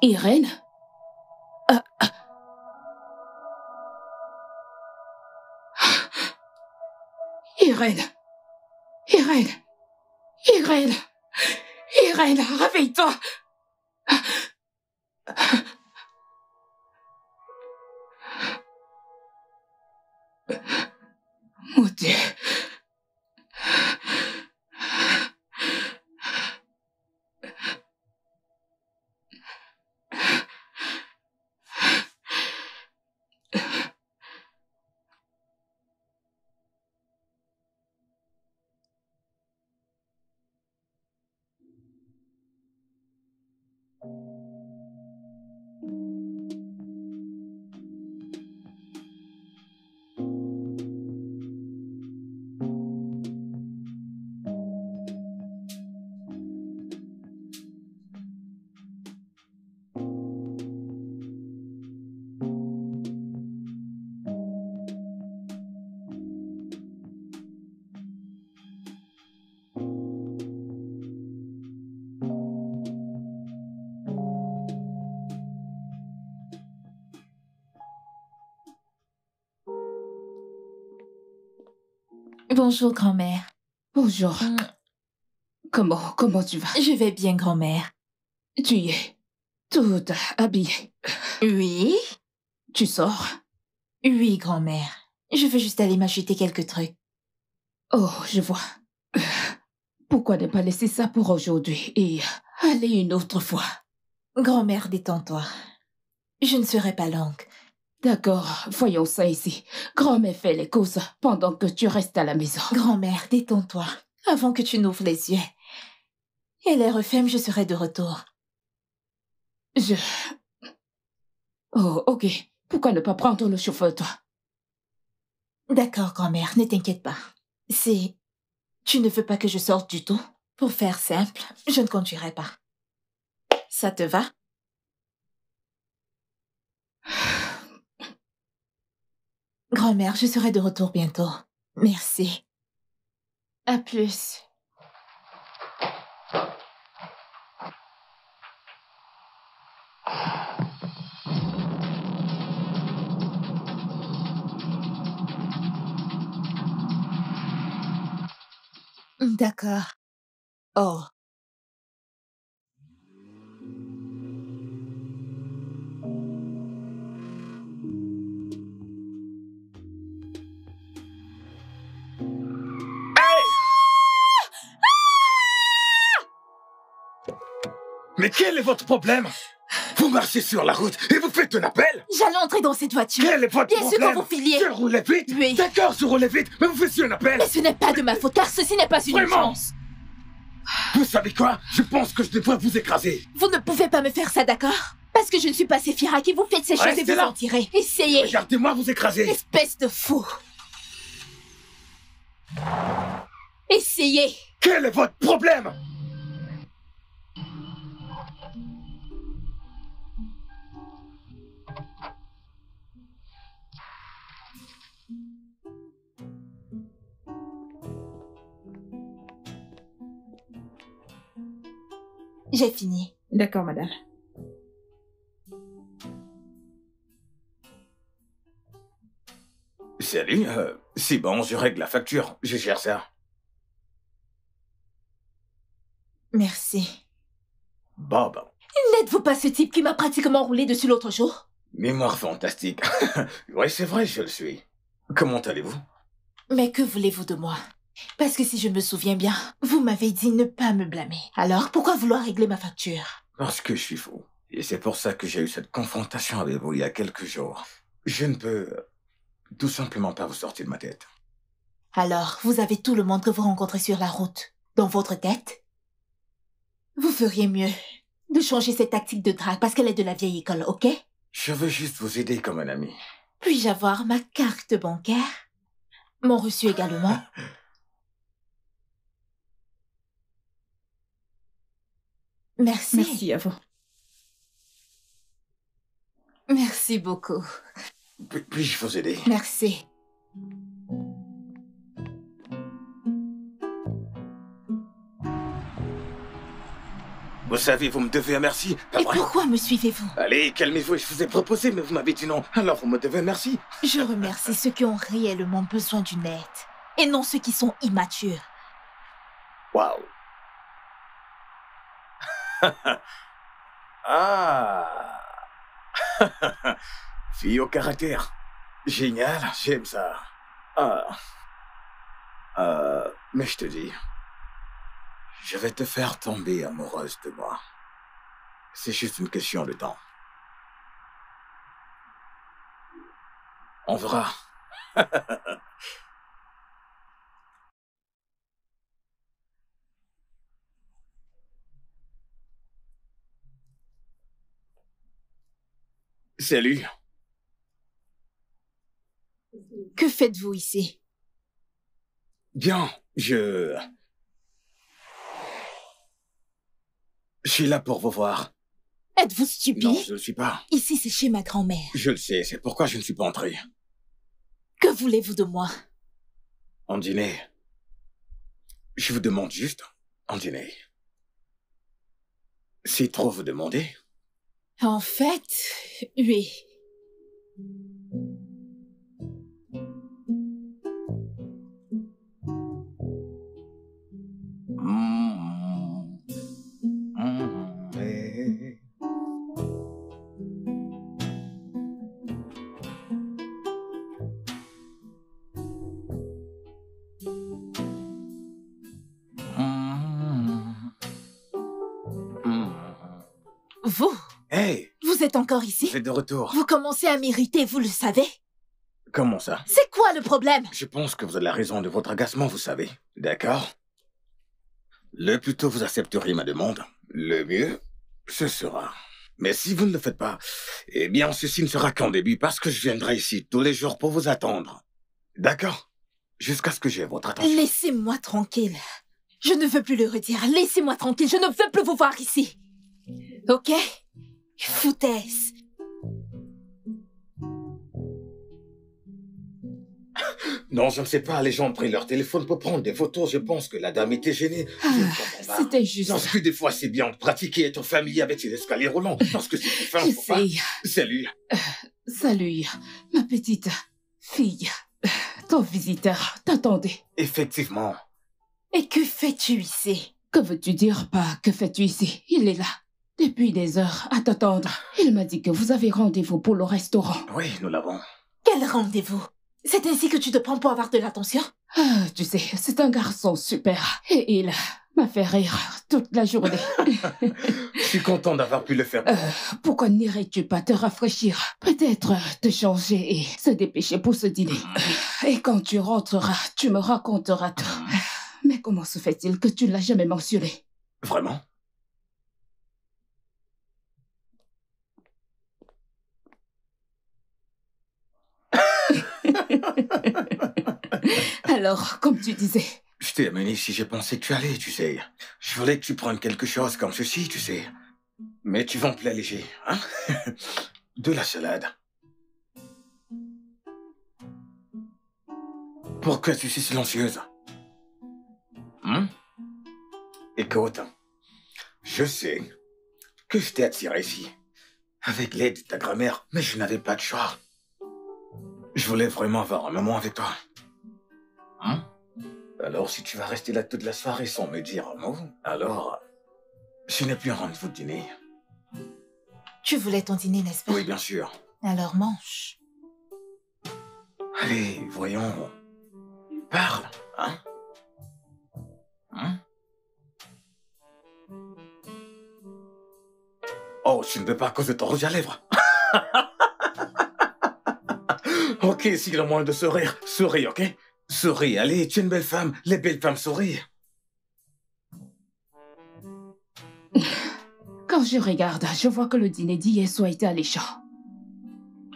Irène? Irène! Irène! Irène! Irène, réveille-toi! Mon Dieu! Bonjour, grand-mère. Bonjour. Comment tu vas? Je vais bien, grand-mère. Tu y es toute habillée. Oui? Tu sors? Oui, grand-mère. Je veux juste aller m'acheter quelques trucs. Oh, je vois. Pourquoi ne pas laisser ça pour aujourd'hui et aller une autre fois? Grand-mère, détends-toi. Je ne serai pas longue. D'accord, voyons ça ici. Grand-mère fait les courses pendant que tu restes à la maison. Grand-mère, détends-toi. Avant que tu n'ouvres les yeux. Et l'air femme, je serai de retour. Oh, ok. Pourquoi ne pas prendre le chauffeur, toi? D'accord, grand-mère, ne t'inquiète pas. Si tu ne veux pas que je sorte du tout, pour faire simple, je ne conduirai pas. Ça te va? Grand-mère, je serai de retour bientôt. Merci. À plus. D'accord. Oh. Mais quel est votre problème? Vous marchez sur la route et vous faites un appel? J'allais entrer dans cette voiture. Quel est votre Bien problème? sûr que vous filiez. Je roulais vite? Oui. D'accord, je roulais vite, mais vous faites un appel? Mais ce n'est pas de ma faute, car ceci n'est pas une Vraiment? urgence. Vous savez quoi? Je pense que je devrais vous écraser. Vous ne pouvez pas me faire ça, d'accord? Parce que je ne suis pas Séphira qui vous faites ces choses et Restez vous là. en tirez. Essayez. Regardez-moi vous écraser. Espèce de fou. Essayez. Quel est votre problème? J'ai fini. D'accord, madame. Salut, c'est bon, je règle la facture. Je gère ça. Merci. Bob. N'êtes-vous pas ce type qui m'a pratiquement roulé dessus l'autre jour? Mémoire fantastique. Oui, c'est vrai, je le suis. Comment allez-vous? Mais que voulez-vous de moi? Parce que si je me souviens bien, vous m'avez dit ne pas me blâmer. Alors, pourquoi vouloir régler ma facture? Parce que je suis fou. Et c'est pour ça que j'ai eu cette confrontation avec vous il y a quelques jours. Je ne peux Tout simplement pas vous sortir de ma tête. Alors, vous avez tout le monde que vous rencontrez sur la route dans votre tête? Vous feriez mieux de changer cette tactique de drague parce qu'elle est de la vieille école, ok? Je veux juste vous aider comme un ami. Puis-je avoir ma carte bancaire? Mon reçu également? Merci. Merci à vous. Merci beaucoup. Puis-je vous aider? Merci. Vous savez, vous me devez un merci. Pas Et vrai? pourquoi me suivez-vous? Allez, calmez-vous, je vous ai proposé, mais vous m'avez dit non. Alors vous me devez un merci. Je remercie ceux qui ont réellement besoin d'une aide et non ceux qui sont immatures. Waouh. Ah. Fille au caractère. Génial, j'aime ça. Ah. Mais je te dis, je vais te faire tomber amoureuse de moi. C'est juste une question de temps. On verra. Salut. Que faites-vous ici? Bien, je suis là pour vous voir. Êtes-vous stupide? Non, je ne le suis pas. Ici, c'est chez ma grand-mère. Je le sais, c'est pourquoi je ne suis pas entré. Que voulez-vous de moi? En dîner. Je vous demande juste en dîner. C'est trop vous demander? En fait, oui. Eh. Vous? Hey, Vous êtes encore ici? vous êtes de retour. Vous commencez à m'irriter, vous le savez? Comment ça? C'est quoi le problème? Je pense que vous avez la raison de votre agacement, vous savez. D'accord? Le plus tôt vous accepteriez ma demande, le mieux, ce sera. Mais si vous ne le faites pas, eh bien, ceci ne sera qu'en début parce que je viendrai ici tous les jours pour vous attendre. D'accord? Jusqu'à ce que j'aie votre attention. Laissez-moi tranquille. Je ne veux plus le redire. Laissez-moi tranquille. Je ne veux plus vous voir ici. Ok? Foutaise. Non, je ne sais pas, les gens ont pris leur téléphone pour prendre des photos. Je pense que la dame était gênée. Je ne comprends pas. C'était juste... Parce que des fois, c'est bien de pratiquer être familier avec ces escaliers roulants. Parce que c'est plus fin, faut pas. J'essaye. Salut. Salut, ma petite fille. Ton visiteur t'attendait. Effectivement. Et que fais-tu ici? Que veux-tu dire par que fais-tu ici? Il est là, depuis des heures, à t'attendre. Il m'a dit que vous avez rendez-vous pour le restaurant. Oui, nous l'avons. Quel rendez-vous? C'est ainsi que tu te prends pour avoir de l'attention? Ah, tu sais, c'est un garçon super. Et il m'a fait rire toute la journée. Je suis content d'avoir pu le faire. Pourquoi n'irais-tu pas te rafraîchir? Peut-être te changer et se dépêcher pour ce dîner. Et quand tu rentreras, tu me raconteras tout. Mais comment se fait-il que tu ne l'as jamais mentionné? Vraiment? Alors, comme tu disais... Je t'ai amené ici, j'ai pensé que tu allais, tu sais. Je voulais que tu prennes quelque chose comme ceci, tu sais. Mais tu vas en plat léger, hein? De la salade. Pourquoi tu es si silencieuse? Écoute, je sais que je t'ai attiré ici, avec l'aide de ta grand-mère, mais je n'avais pas de choix. Je voulais vraiment avoir un moment avec toi. Alors, si tu vas rester là toute la soirée sans me dire un mot, alors, ce n'est plus un rendez-vous de dîner. Tu voulais ton dîner, n'est-ce pas? Oui, bien sûr. Alors mange. Allez, voyons. Parle, hein? Oh, tu ne veux pas à cause de ton rouge à lèvres? Ok, si le moins de sourire, souris, ok? Souris, allez, tu es une belle femme. Les belles femmes sourient. Quand je regarde, je vois que le dîner d'hier soir était alléchant.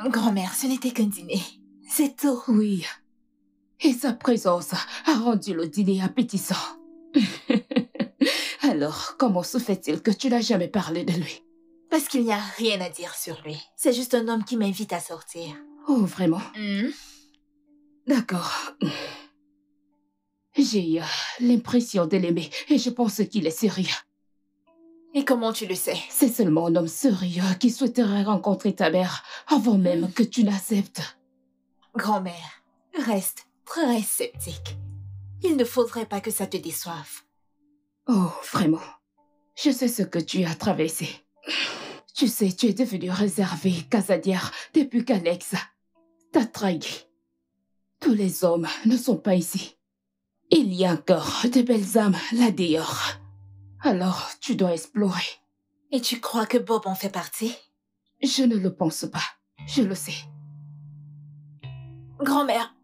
Grand-mère, ce n'était qu'un dîner. C'est tout. Oui. Et sa présence a rendu le dîner appétissant. Alors, comment se fait-il que tu n'as jamais parlé de lui? Parce qu'il n'y a rien à dire sur lui. C'est juste un homme qui m'invite à sortir. Oh, vraiment? D'accord. J'ai l'impression de l'aimer et je pense qu'il est sérieux. Et comment tu le sais? C'est seulement un homme sérieux qui souhaiterait rencontrer ta mère avant même que tu n'acceptes. Grand-mère, reste très sceptique. Il ne faudrait pas que ça te déçoive. Oh, vraiment. Je sais ce que tu as traversé. Tu sais, tu es devenue réservée, casadière, depuis qu'Alex t'a trahi. Tous les hommes ne sont pas ici. Il y a encore de belles âmes là dehors. Alors, tu dois explorer. Et tu crois que Bob en fait partie? Je ne le pense pas. Je le sais. Grand-mère,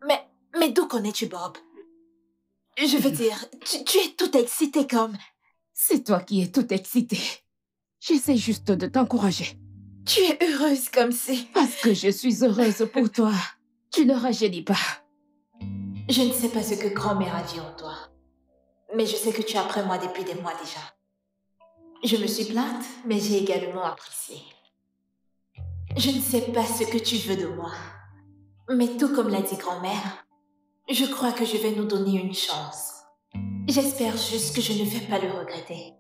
mais d'où connais-tu Bob? Je veux dire, tu es toute excitée comme... C'est toi qui es toute excitée. J'essaie juste de t'encourager. Tu es heureuse comme si... Parce que je suis heureuse pour toi. Tu ne rajeunis pas. Je ne sais pas ce que grand-mère a dit en toi. Mais je sais que tu es après moi depuis des mois déjà. Je me suis plainte, mais j'ai également apprécié. Je ne sais pas ce que tu veux de moi. Mais tout comme l'a dit grand-mère, je crois que je vais nous donner une chance. J'espère juste que je ne vais pas le regretter.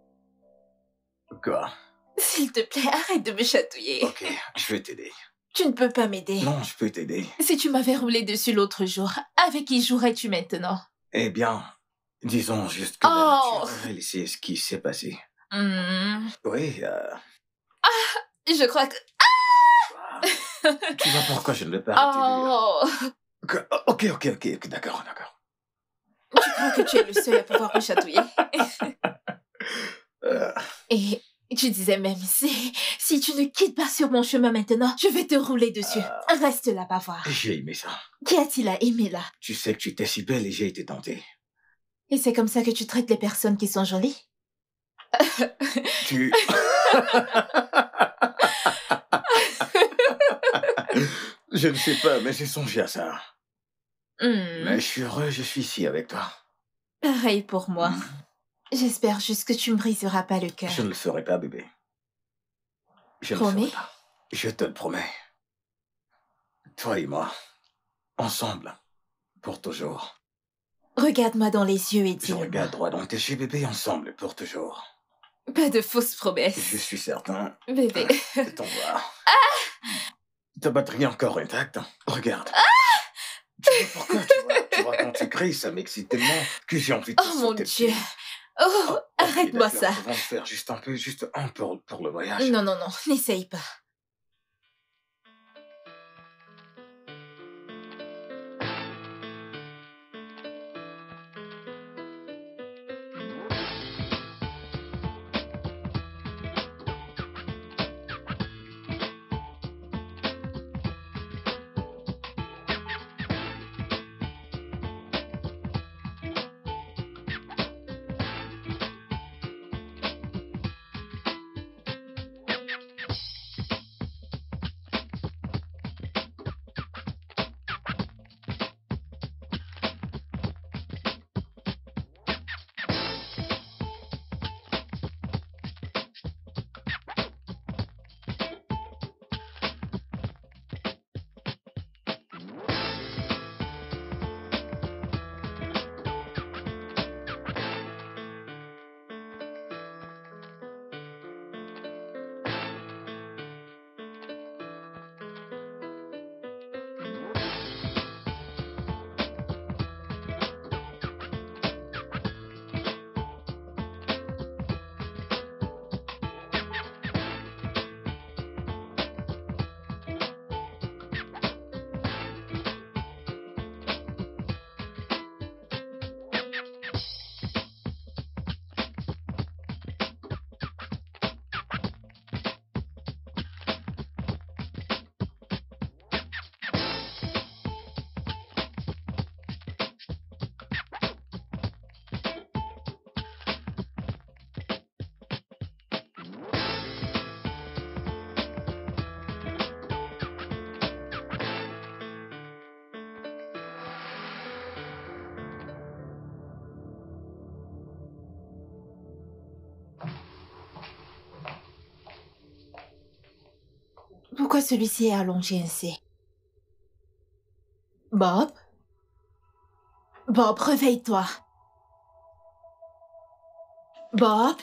Quoi? S'il te plaît, arrête de me chatouiller. Ok, je vais t'aider. Tu ne peux pas m'aider. Non, je peux t'aider. Si tu m'avais roulé dessus l'autre jour, avec qui jouerais-tu maintenant? Eh bien, disons juste que la nature a laissé ce qui s'est passé. Oui, Je crois que... tu vois pourquoi je ne vais pas t'aider. Ok, d'accord. Tu crois que tu es le seul à pouvoir me chatouiller? Et tu disais même, si tu ne quittes pas sur mon chemin maintenant, je vais te rouler dessus. Reste là, pas voir. J'ai aimé ça. Qu'y a-t-il à aimer là? Tu sais que tu étais si belle et j'ai été tenté. Et c'est comme ça que tu traites les personnes qui sont jolies? Tu... Je ne sais pas, mais j'ai songé à ça. Mais je suis heureux, je suis ici avec toi. Pareil pour moi. J'espère juste que tu me briseras pas le cœur. Je ne le ferai pas, bébé. Je Promis? ne le ferai pas. Je te le promets. Toi et moi, ensemble, pour toujours. Regarde-moi dans les yeux et Je dis-le-moi. regarde droit dans tes yeux, bébé, ensemble, pour toujours. Pas de fausses promesses. Je suis certain. Bébé. T'en voir. Ta batterie est encore intacte. Regarde. Tu vois pourquoi, tu vois, quand tu cries, ça m'excite tellement que j'ai envie de te Oh mon sauter Dieu. dessus. Oh, Ok, arrête-moi d'accord, ça. On va le faire juste un pour le voyage. Non, n'essaye pas. Pourquoi celui-ci est allongé ainsi? Bob? Bob, réveille-toi. Bob?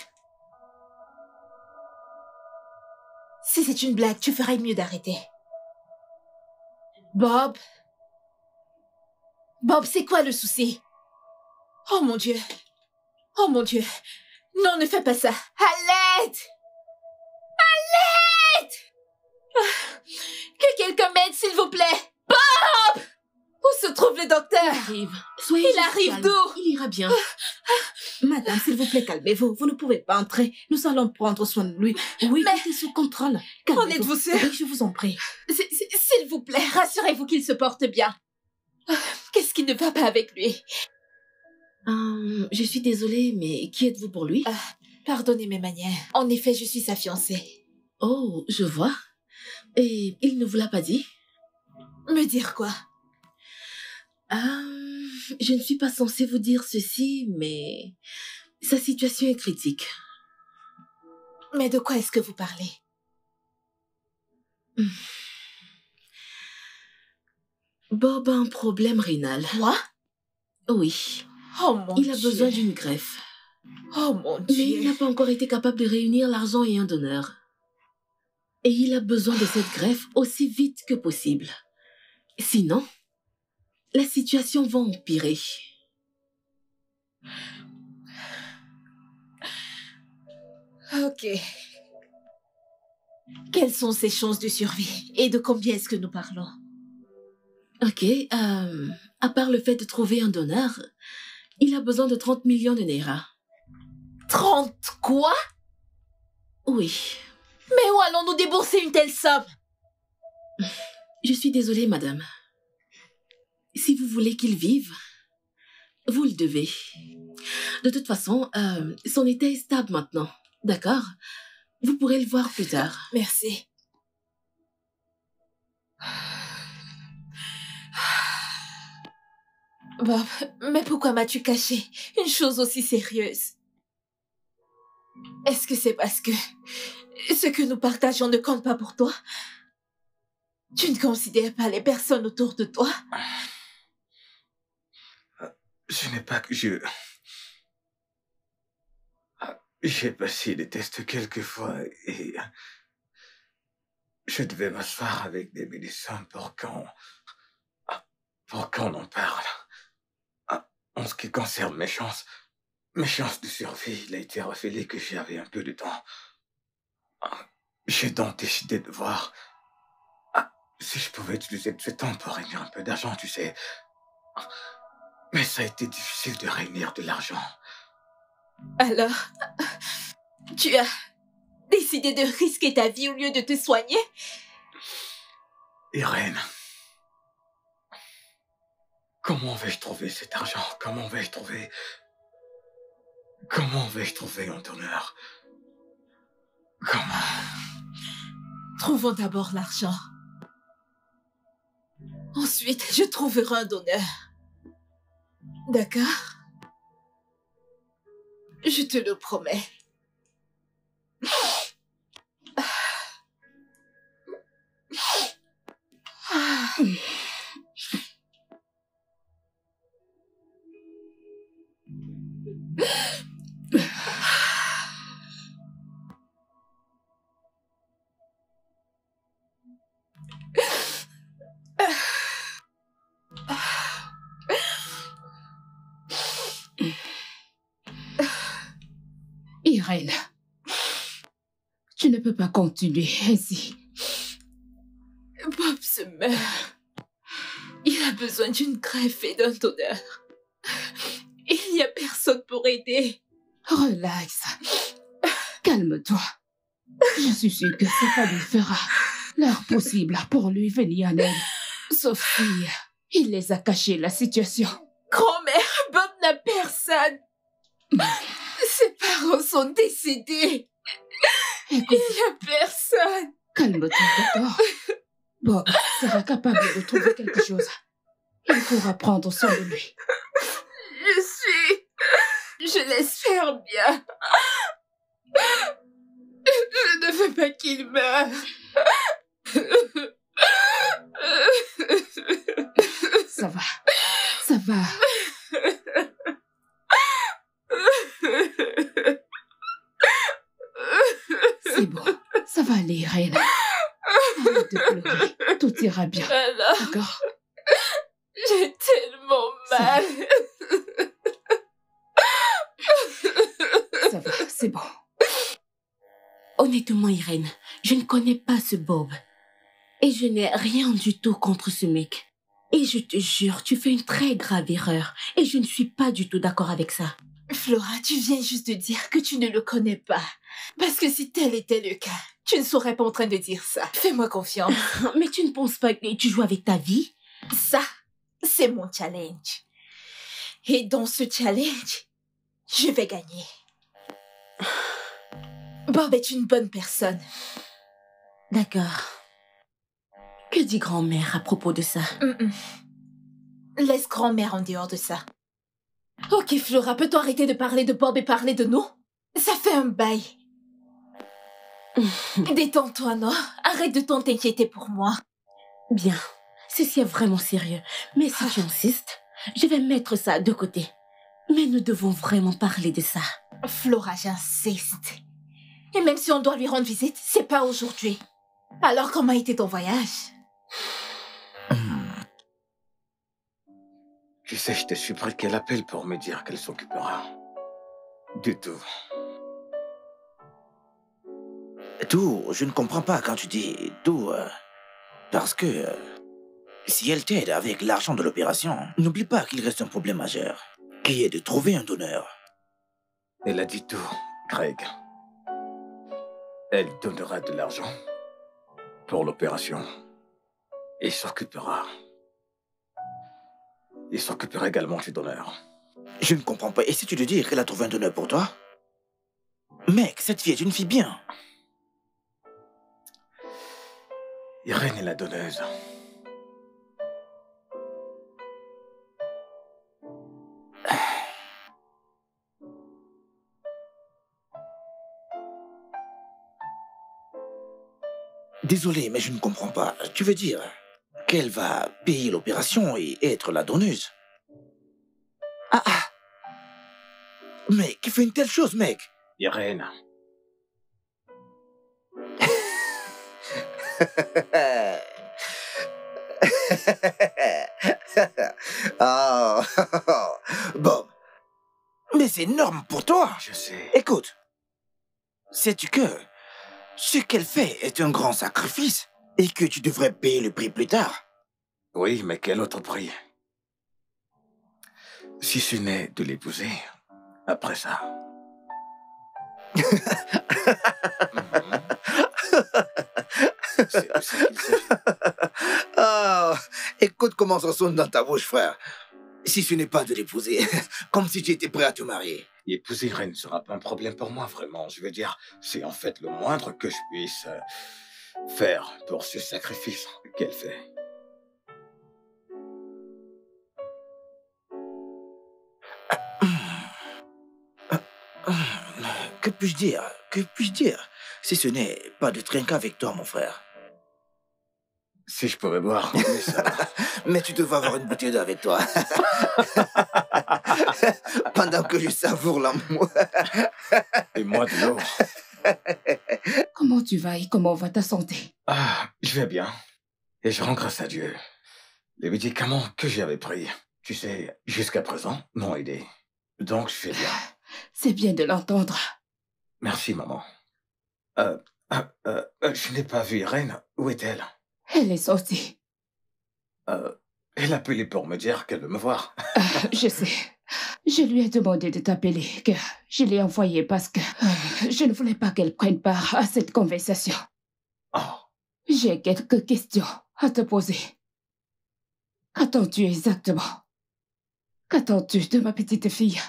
Si c'est une blague, tu ferais mieux d'arrêter. Bob? Bob, c'est quoi le souci? Oh mon Dieu. Oh mon Dieu. Non, ne fais pas ça. À l'aide! À l'aide! Que quelqu'un m'aide, s'il vous plaît. Bob! Où se trouve le docteur? Il arrive calme. d'où? Il ira bien. Madame, s'il vous plaît, calmez-vous. Vous ne pouvez pas entrer. Nous allons prendre soin de lui. Oui, Mais- tout est sous contrôle. En Calmez-vous. êtes-vous sûr? Oui, je vous en prie. S'il vous plaît, rassurez-vous qu'il se porte bien. Qu'est-ce qui ne va pas avec lui? Je suis désolée, mais qui êtes-vous pour lui? Pardonnez mes manières. En effet, je suis sa fiancée. Oh, je vois. Et il ne vous l'a pas dit? Me dire quoi? Je ne suis pas censée vous dire ceci, mais sa situation est critique. Mais de quoi est-ce que vous parlez? Bob a un problème rénal. Moi? Oui, Oh mon il a Dieu. besoin d'une greffe. Oh mon Mais il Dieu. n'a pas encore été capable de réunir l'argent et un donneur. Et il a besoin de cette greffe aussi vite que possible. Sinon, la situation va empirer. Ok. Quelles sont ses chances de survie? Et de combien est-ce que nous parlons? Ok, à part le fait de trouver un donneur, il a besoin de 30 millions de Naira. 30 quoi? Oui, Mais où allons-nous débourser une telle somme? je suis désolée, madame. Si vous voulez qu'il vive, vous le devez. De toute façon, son état est stable maintenant, d'accord? Vous pourrez le voir plus tard. Merci. Bob, mais pourquoi m'as-tu caché une chose aussi sérieuse? Est-ce que c'est parce que ce que nous partageons ne compte pas pour toi? Tu ne considères pas les personnes autour de toi? Ce n'est pas que je... J'ai passé des tests quelquefois et... Je devais m'asseoir avec des médecins pour qu'on en parle. En ce qui concerne mes chances de survie, il a été révélé que j'avais un peu de temps. J'ai donc décidé de voir si je pouvais utiliser ce temps pour réunir un peu d'argent, tu sais. Mais ça a été difficile de réunir de l'argent. Alors, tu as décidé de risquer ta vie au lieu de te soigner? Irène, comment vais-je trouver cet argent? Comment vais-je trouver un donneur? Comment? Trouvons d'abord l'argent. Ensuite, je trouverai un donneur. D'accord? Je te le promets. Irène, tu ne peux pas continuer ainsi. Bob se meurt. Il a besoin d'une greffe et d'un donneur. Il n'y a personne pour aider. Relax. Calme-toi. Je suis sûre que sa famille fera leur possible pour lui venir en aide. Sauf si il les a cachés la situation. Grand-mère, Bob n'a personne. Ses parents sont décédés. Écoute, Il n'y a personne. calme-toi, d'accord? Bob sera capable de trouver quelque chose. Il pourra prendre soin de lui. Je laisse faire bien. Je ne veux pas qu'il meure. Ça va. Ça va. C'est bon. Ça va aller, Irène. Arrête de pleurer. Tout ira bien. Alors, D'accord? j'ai tellement mal. Ça va, c'est bon. Honnêtement, Irène, je ne connais pas ce Bob. Et je n'ai rien du tout contre ce mec. Et je te jure, tu fais une très grave erreur. Et je ne suis pas du tout d'accord avec ça. Flora, tu viens juste de dire que tu ne le connais pas. Parce que si tel était le cas, tu ne serais pas en train de dire ça. Fais-moi confiance. Mais tu ne penses pas que tu joues avec ta vie? Ça, c'est mon challenge. Et dans ce challenge, je vais gagner. Bob est une bonne personne. D'accord. Que dit grand-mère à propos de ça? Laisse grand-mère en dehors de ça. Ok, Flora, peux-tu arrêter de parler de Bob et parler de nous? Ça fait un bail. Détends-toi, non? Arrête de t'inquiéter pour moi. Bien, ceci est vraiment sérieux. Mais si tu insistes, je vais mettre ça de côté. Mais nous devons vraiment parler de ça. Flora, j'insiste. Et même si on doit lui rendre visite, c'est pas aujourd'hui. Alors, comment a été ton voyage? Tu sais, je t'ai supplié qu'elle appelle pour me dire qu'elle s'occupera. Du tout. Tout, je ne comprends pas quand tu dis tout. Parce que si elle t'aide avec l'argent de l'opération, n'oublie pas qu'il reste un problème majeur, qui est de trouver un donneur. Elle a dit tout, Craig. Elle donnera de l'argent pour l'opération. Et s'occupera. Il s'occupera également du donneur. Je ne comprends pas. Et si tu te dis qu'elle a trouvé un donneur pour toi? Mec, cette fille est une fille bien. Irène est la donneuse. Désolé, mais je ne comprends pas. Tu veux dire qu'elle va payer l'opération et être la donneuse? Ah. Mais qui fait une telle chose, mec? Irène. Oh. Bob. Mais c'est énorme pour toi. Je sais. Écoute. Sais-tu que ce qu'elle fait est un grand sacrifice et que tu devrais payer le prix plus tard? Oui, mais quel autre prix? Si ce n'est de l'épouser, après ça. C'est de ça qu'il s'agit. Ah, écoute comment ça sonne dans ta bouche, frère. Si ce n'est pas de l'épouser, comme si tu étais prêt à te marier. Épouser Irène ne sera pas un problème pour moi, vraiment. Je veux dire, c'est en fait le moindre que je puisse faire pour ce sacrifice qu'elle fait. Que puis-je dire? Que puis-je dire? Si ce n'est pas de trinquer avec toi, mon frère. Si je pourrais boire, mais ça va. Mais tu devrais avoir une bouteille d'eau avec toi. Pendant que je savoure l'amour. Et moi de l'eau. Comment tu vas et comment va ta santé? Ah, je vais bien. Et je rends grâce à Dieu. Les médicaments que j'avais pris, tu sais, jusqu'à présent, m'ont aidé. Donc, je vais bien. C'est bien de l'entendre. Merci, maman. Je n'ai pas vu Irène. Où est-elle? Elle est sortie. Elle a appelé pour me dire qu'elle veut me voir. Je sais. Je lui ai demandé de t'appeler, que je l'ai envoyé parce que je ne voulais pas qu'elle prenne part à cette conversation. Oh, J'ai quelques questions à te poser. Qu'attends-tu exactement? Qu'attends-tu de ma petite fille?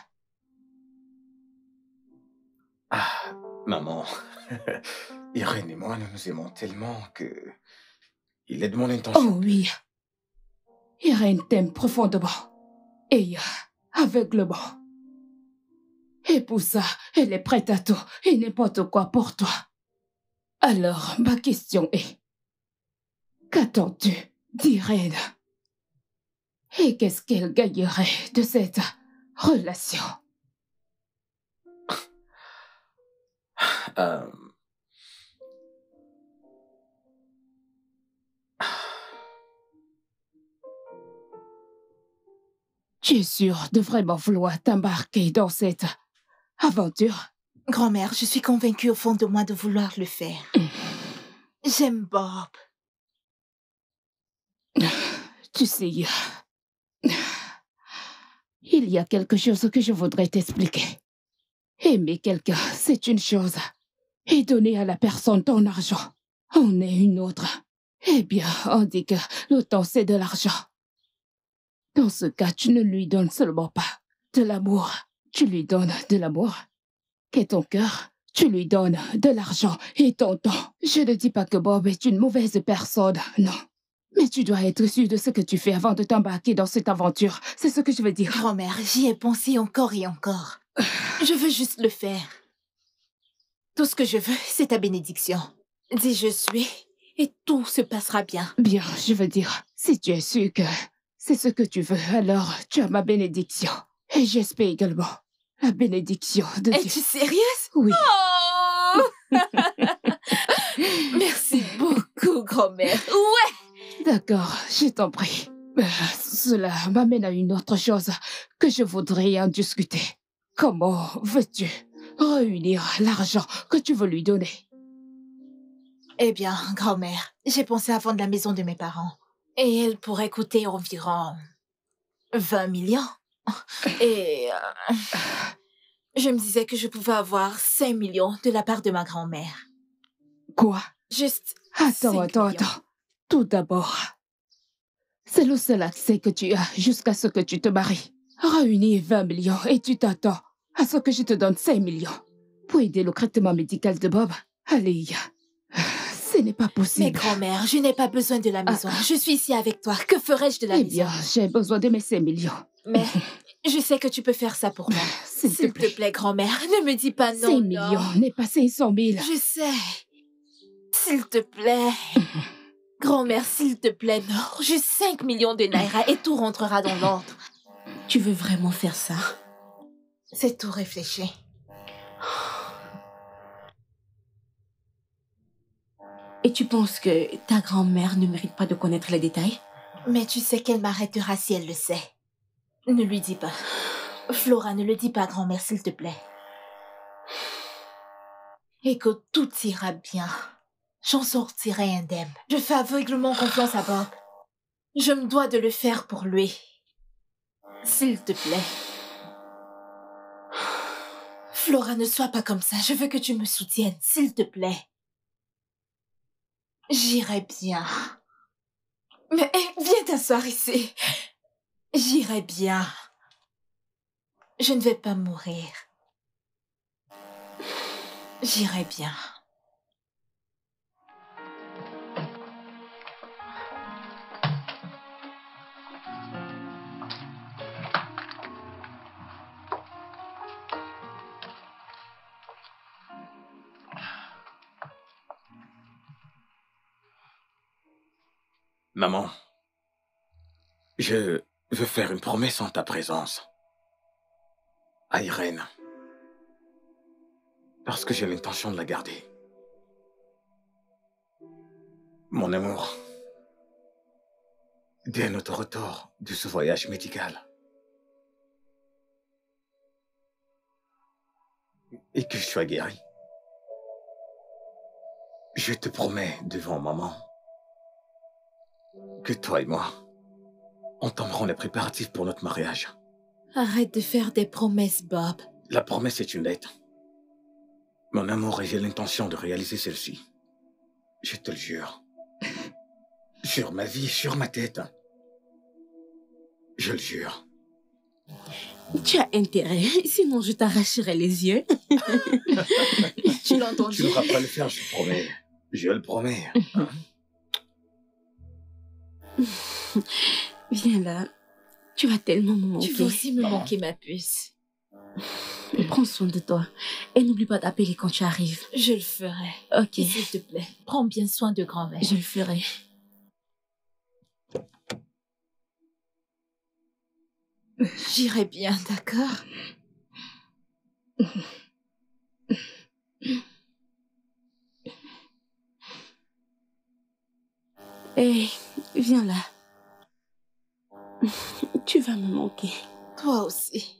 ah, maman. Irène et moi, nous nous aimons tellement que... Il est de mon intention. Oh oui. Irène t'aime profondément. Et aveuglement. Et pour ça, elle est prête à tout et n'importe quoi pour toi. Alors, ma question est, Qu'attends-tu d'Irène? Et qu'est-ce qu'elle gagnerait de cette relation? Tu es sûre de vraiment vouloir t'embarquer dans cette aventure? Grand-mère, je suis convaincue au fond de moi de vouloir le faire. J'aime Bob. Tu sais, il y a quelque chose que je voudrais t'expliquer. Aimer quelqu'un, c'est une chose. Et donner à la personne ton argent, en est une autre. Eh bien, on dit que le temps, c'est de l'argent. Dans ce cas, tu ne lui donnes seulement pas de l'amour. Tu lui donnes de l'amour. Et ton cœur, tu lui donnes de l'argent et ton temps. Je ne dis pas que Bob est une mauvaise personne, non. Mais tu dois être sûr de ce que tu fais avant de t'embarquer dans cette aventure. C'est ce que je veux dire. Grand-mère, j'y ai pensé encore et encore. Je veux juste le faire. Tout ce que je veux, c'est ta bénédiction. Dis je suis et tout se passera bien. Bien, je veux dire, si tu es sûr que c'est ce que tu veux, alors tu as ma bénédiction. Et j'espère également la bénédiction de Dieu. Es-tu sérieuse? Oui. Oh Merci beaucoup, grand-mère. Ouais! D'accord, je t'en prie. Cela m'amène à une autre chose que je voudrais en discuter. Comment veux-tu réunir l'argent que tu veux lui donner? Eh bien, grand-mère, j'ai pensé à vendre la maison de mes parents. Et elle pourrait coûter environ 20 millions. Et je me disais que je pouvais avoir 5 millions de la part de ma grand-mère. Quoi? Juste Attends. Tout d'abord, c'est le seul accès que tu as jusqu'à ce que tu te maries. Réunir 20 millions et tu t'attends à ce que je te donne 5 millions pour aider le traitement médical de Bob. Allez, ce n'est pas possible. Mais grand-mère, je n'ai pas besoin de la maison. Je suis ici avec toi. Que ferais-je de la maison? Eh bien, j'ai besoin de mes 5 millions. Mais je sais que tu peux faire ça pour moi. S'il te plaît, grand-mère, ne me dis pas non. 5 millions n'est pas 500 000. Je sais. S'il te plaît. Grand-mère, s'il te plaît, non. Juste 5 millions de naira et tout rentrera dans l'ordre. Tu veux vraiment faire ça? C'est tout réfléchi. Et tu penses que ta grand-mère ne mérite pas de connaître les détails? Mais tu sais qu'elle m'arrêtera si elle le sait. Ne lui dis pas. Flora, ne le dis pas, grand-mère, s'il te plaît. Et que tout ira bien. J'en sortirai indemne. Je fais aveuglement confiance à Bob. Je me dois de le faire pour lui. S'il te plaît. Flora, ne sois pas comme ça. Je veux que tu me soutiennes, s'il te plaît. J'irai bien. Mais viens t'asseoir ici. J'irai bien. Je ne vais pas mourir. J'irai bien. Maman, je veux faire une promesse en ta présence. À Irène. Parce que j'ai l'intention de la garder. Mon amour, dès notre retour de ce voyage médical, et que je sois guéri, je te promets devant maman que toi et moi entamerons les préparatifs pour notre mariage. Arrête de faire des promesses, Bob. La promesse est une lettre. Mon amour, et j'ai l'intention de réaliser celle-ci. Je te le jure. Sur ma vie, sur ma tête. Je le jure. Tu as intérêt, sinon je t'arracherai les yeux. Tu l'as entendu? Tu ne pourras pas le faire, je te promets. Je le promets. Viens là. Tu vas tellement me manquer. Tu vas aussi me manquer, ma puce. Prends soin de toi. Et n'oublie pas d'appeler quand tu arrives. Je le ferai. Ok. S'il te plaît, prends bien soin de grand-mère. Je le ferai. J'irai bien, d'accord? Hé, viens là. Tu vas me manquer. Toi aussi.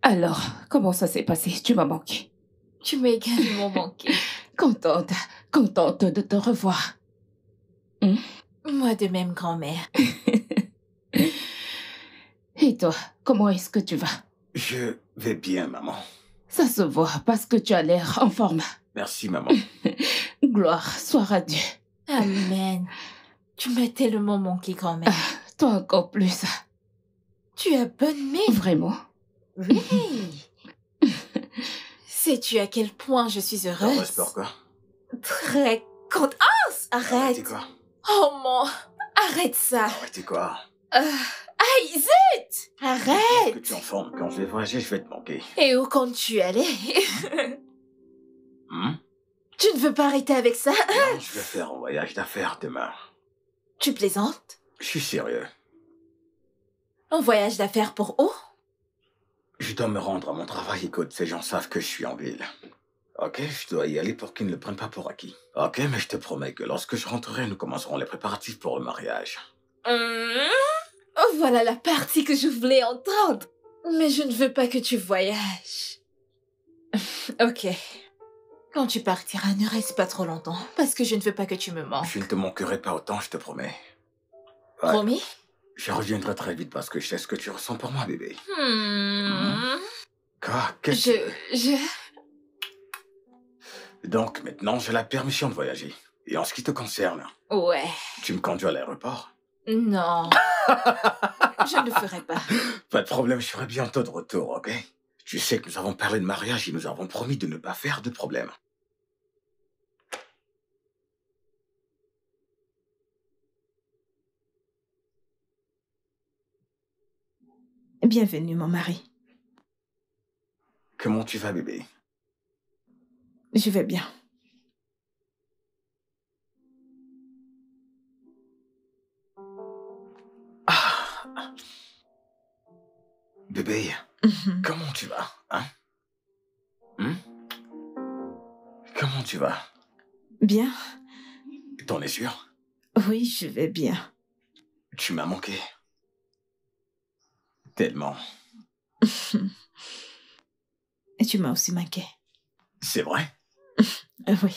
Alors, comment ça s'est passé? Tu m'as manqué. Tu m'as également manqué. Contente, contente de te revoir. Moi de même, grand-mère. Et toi, comment est-ce que tu vas? Je vais bien, maman. Ça se voit parce que tu as l'air en forme. Merci, maman. Gloire soit à Dieu. Amen. Tu m'as tellement manqué, grand-mère. Toi encore plus. Tu as bonne mine. Vraiment? Oui. Sais-tu à quel point je suis heureuse? Heureuse pourquoi? Très contente. Oh, arrête. Arrêtez quoi? Oh mon. Arrête ça. Arrêtez quoi? Aïe, zut. Que Arrête. tu es en forme. Quand je vais voyager, je vais te manquer. Et où comptes-tu aller? Hmm? Tu ne veux pas arrêter avec ça? Non, je vais faire un voyage d'affaires demain. Tu plaisantes? Je suis sérieux. Un voyage d'affaires pour où? Je dois me rendre à mon travail. Écoute, ces gens savent que je suis en ville. Ok, je dois y aller pour qu'ils ne le prennent pas pour acquis. Ok, mais je te promets que lorsque je rentrerai, nous commencerons les préparatifs pour le mariage. Oh, voilà la partie que je voulais entendre. Mais je ne veux pas que tu voyages. Ok. Quand tu partiras, ne reste pas trop longtemps, parce que je ne veux pas que tu me manques. Je ne te manquerai pas autant, je te promets. Ouais. Promis? Je reviendrai très vite parce que je sais ce que tu ressens pour moi, bébé. Hmm. Quoi? Qu'est-ce que... Je... Donc, maintenant, j'ai la permission de voyager. Et en ce qui te concerne, Ouais. tu me conduis à l'aéroport? Non. Je ne le ferai pas. Pas de problème, je serai bientôt de retour, ok? Tu sais que nous avons parlé de mariage et nous avons promis de ne pas faire de problème. Bienvenue, mon mari. Comment tu vas, bébé? Je vais bien. Ah! Bébé, comment tu vas, hein? Comment tu vas? Bien. T'en es sûr? Oui, je vais bien. Tu m'as manqué. Tellement. Et tu m'as aussi manqué. C'est vrai? Oui.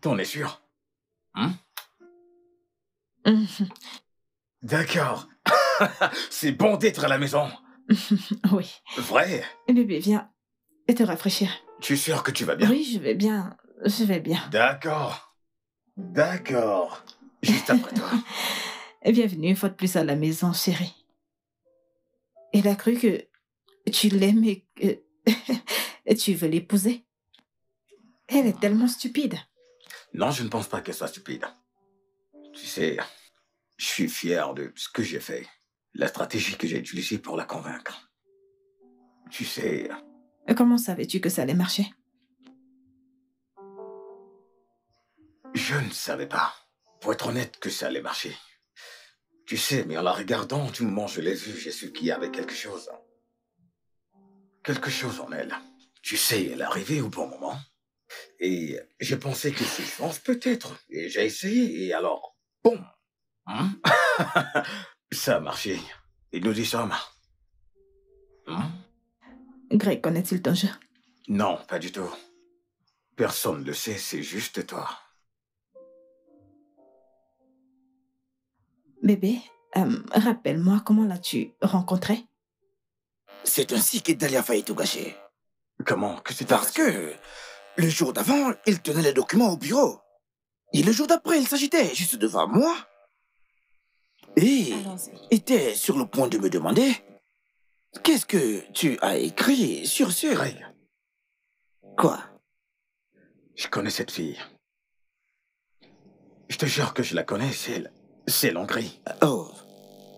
T'en es sûr? D'accord. C'est bon d'être à la maison. Oui. Vrai? Bébé, viens te rafraîchir. Tu es sûr que tu vas bien? Oui, je vais bien. Je vais bien. D'accord. D'accord. Juste après toi. Bienvenue une fois de plus à la maison, chérie. Elle a cru que tu l'aimes et que tu veux l'épouser. Elle est tellement stupide. Non, je ne pense pas qu'elle soit stupide. Tu sais, je suis fier de ce que j'ai fait. La stratégie que j'ai utilisée pour la convaincre. Tu sais, Comment savais-tu que ça allait marcher? je ne savais pas, pour être honnête, que ça allait marcher. Tu sais, mais en la regardant, du moment où je l'ai vue, j'ai su qu'il y avait quelque chose. Quelque chose en elle. Tu sais, elle est arrivée au bon moment. Et j'ai pensé que si je pense peut-être. Et j'ai essayé, et alors, boum. Ça a marché. Et nous y sommes. Greg, connaît-il ton jeu? Non, pas du tout. Personne ne le sait, c'est juste toi. Bébé, rappelle-moi comment l'as-tu rencontré? C'est ainsi que Dahlia a failli tout gâcher. Comment? Que c'est Parce que le jour d'avant, il tenait les documents au bureau. Et le jour d'après, il s'agitait juste devant moi. Et Allons-y. était sur le point de me demander qu'est-ce que tu as écrit sur ce... Greg, Quoi? je connais cette fille. Je te jure que je la connais, c'est l'Hongrie. Oh,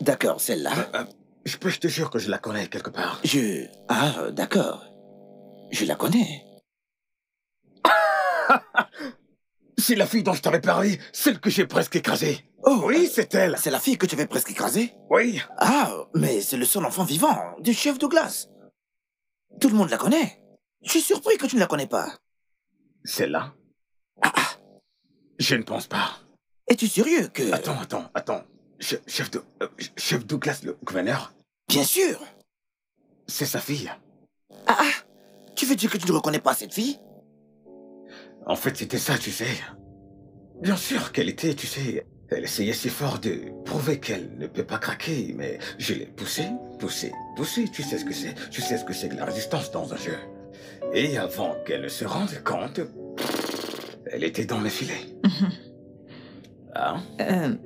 d'accord, celle-là. Je te jure que je la connais quelque part. Ah, d'accord. Je la connais. C'est la fille dont je t'avais parlé, celle que j'ai presque écrasée. Oh, Oui, c'est elle. c'est la fille que tu avais presque écrasée? Oui. Ah, mais c'est le seul enfant vivant du chef Douglas. Tout le monde la connaît. Je suis surpris que tu ne la connais pas. Celle-là? Je ne pense pas. Es-tu sérieux que... Attends. Chef Douglas, le gouverneur, Bien sûr. c'est sa fille. Tu veux dire que tu ne reconnais pas cette fille? En fait, c'était ça, tu sais. Bien sûr qu'elle était, tu sais... Elle essayait si fort de prouver qu'elle ne peut pas craquer, mais je l'ai poussée. Tu sais ce que c'est. Tu sais ce que c'est que la résistance dans un jeu. Et avant qu'elle ne se rende compte, elle était dans mes filets.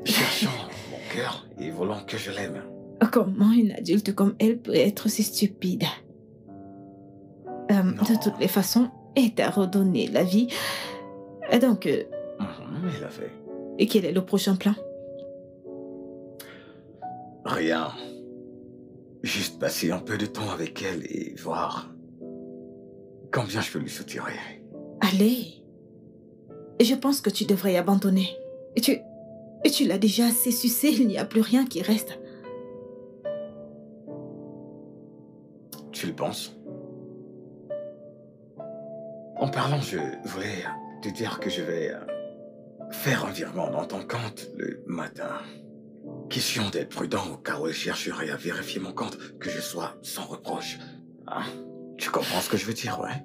Cherchant mon cœur et voulant que je l'aime. Comment une adulte comme elle peut être si stupide? De toutes les façons, elle t'a redonné la vie. Donc, Elle a fait. et quel est le prochain plan? Rien. Juste passer un peu de temps avec elle et voir combien je peux lui soutirer. Allez. Je pense que tu devrais abandonner. Et tu l'as déjà assez sucé, il n'y a plus rien qui reste. Tu le penses? En parlant, je voulais te dire que je vais faire un virement dans ton compte le matin. Question d'être prudent au cas où je chercherai à vérifier mon compte, que je sois sans reproche. Tu comprends ce que je veux dire, ouais?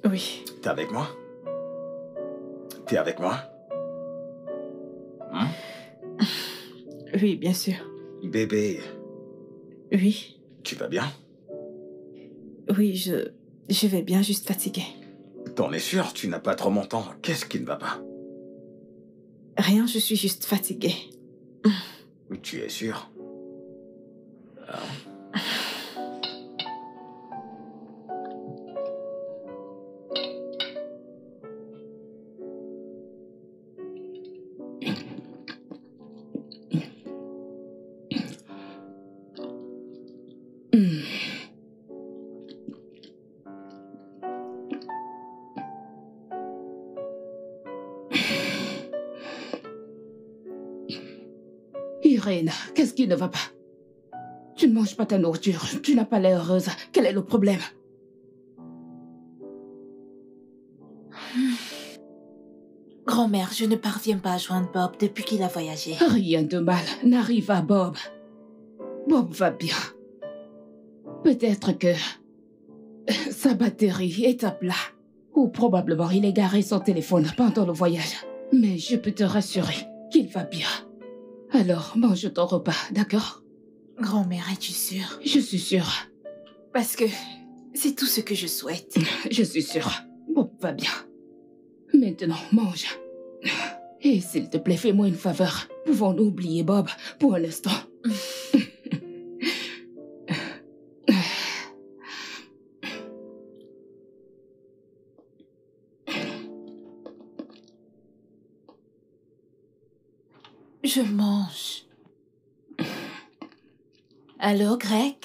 Oui. T'es avec moi? T'es avec moi? Oui, bien sûr. Bébé, Oui. tu vas bien? Oui, je vais bien, juste fatiguée. T'en es sûr? Tu n'as pas trop mon temps. Qu'est-ce qui ne va pas? Rien, je suis juste fatiguée. Tu es sûr? Irène, qu'est-ce qui ne va pas? Tu ne manges pas ta nourriture, tu n'as pas l'air heureuse. Quel est le problème? Grand-mère, je ne parviens pas à joindre Bob depuis qu'il a voyagé. Rien de mal n'arrive à Bob. Bob va bien. Peut-être que sa batterie est à plat. Ou probablement il a garé son téléphone pendant le voyage. Mais je peux te rassurer qu'il va bien. Alors, mange ton repas, d'accord? Grand-mère, es-tu sûre? Je suis sûre. Parce que c'est tout ce que je souhaite. Je suis sûre. Bob va bien. Maintenant, mange. Et s'il te plaît, fais-moi une faveur. Pouvons-nous oublier Bob pour un instant? Je mange. Allô, Greg?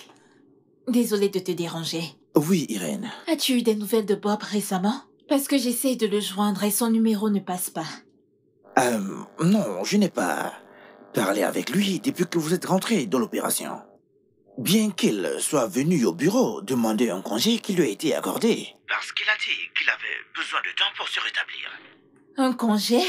Désolée de te déranger. Oui, Irène. As-tu eu des nouvelles de Bob récemment? Parce que j'essaie de le joindre et son numéro ne passe pas. Non, je n'ai pas parlé avec lui depuis que vous êtes rentré dans l'opération. Bien qu'il soit venu au bureau demander un congé qui lui a été accordé. Parce qu'il a dit qu'il avait besoin de temps pour se rétablir. Un congé?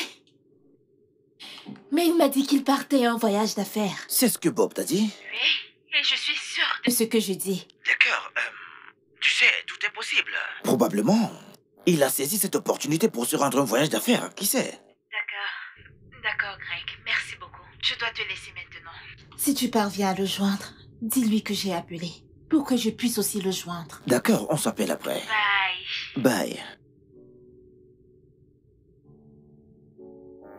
Mais il m'a dit qu'il partait en voyage d'affaires. C'est ce que Bob t'a dit? Oui, et je suis sûre de ce que je dis. D'accord, tu sais, tout est possible. Probablement. Il a saisi cette opportunité pour se rendre un voyage d'affaires, qui sait? D'accord, Greg. Merci beaucoup. Je dois te laisser maintenant. Si tu parviens à le joindre, Dis-lui que j'ai appelé pour que je puisse aussi le joindre. D'accord, on s'appelle après. Bye. Bye.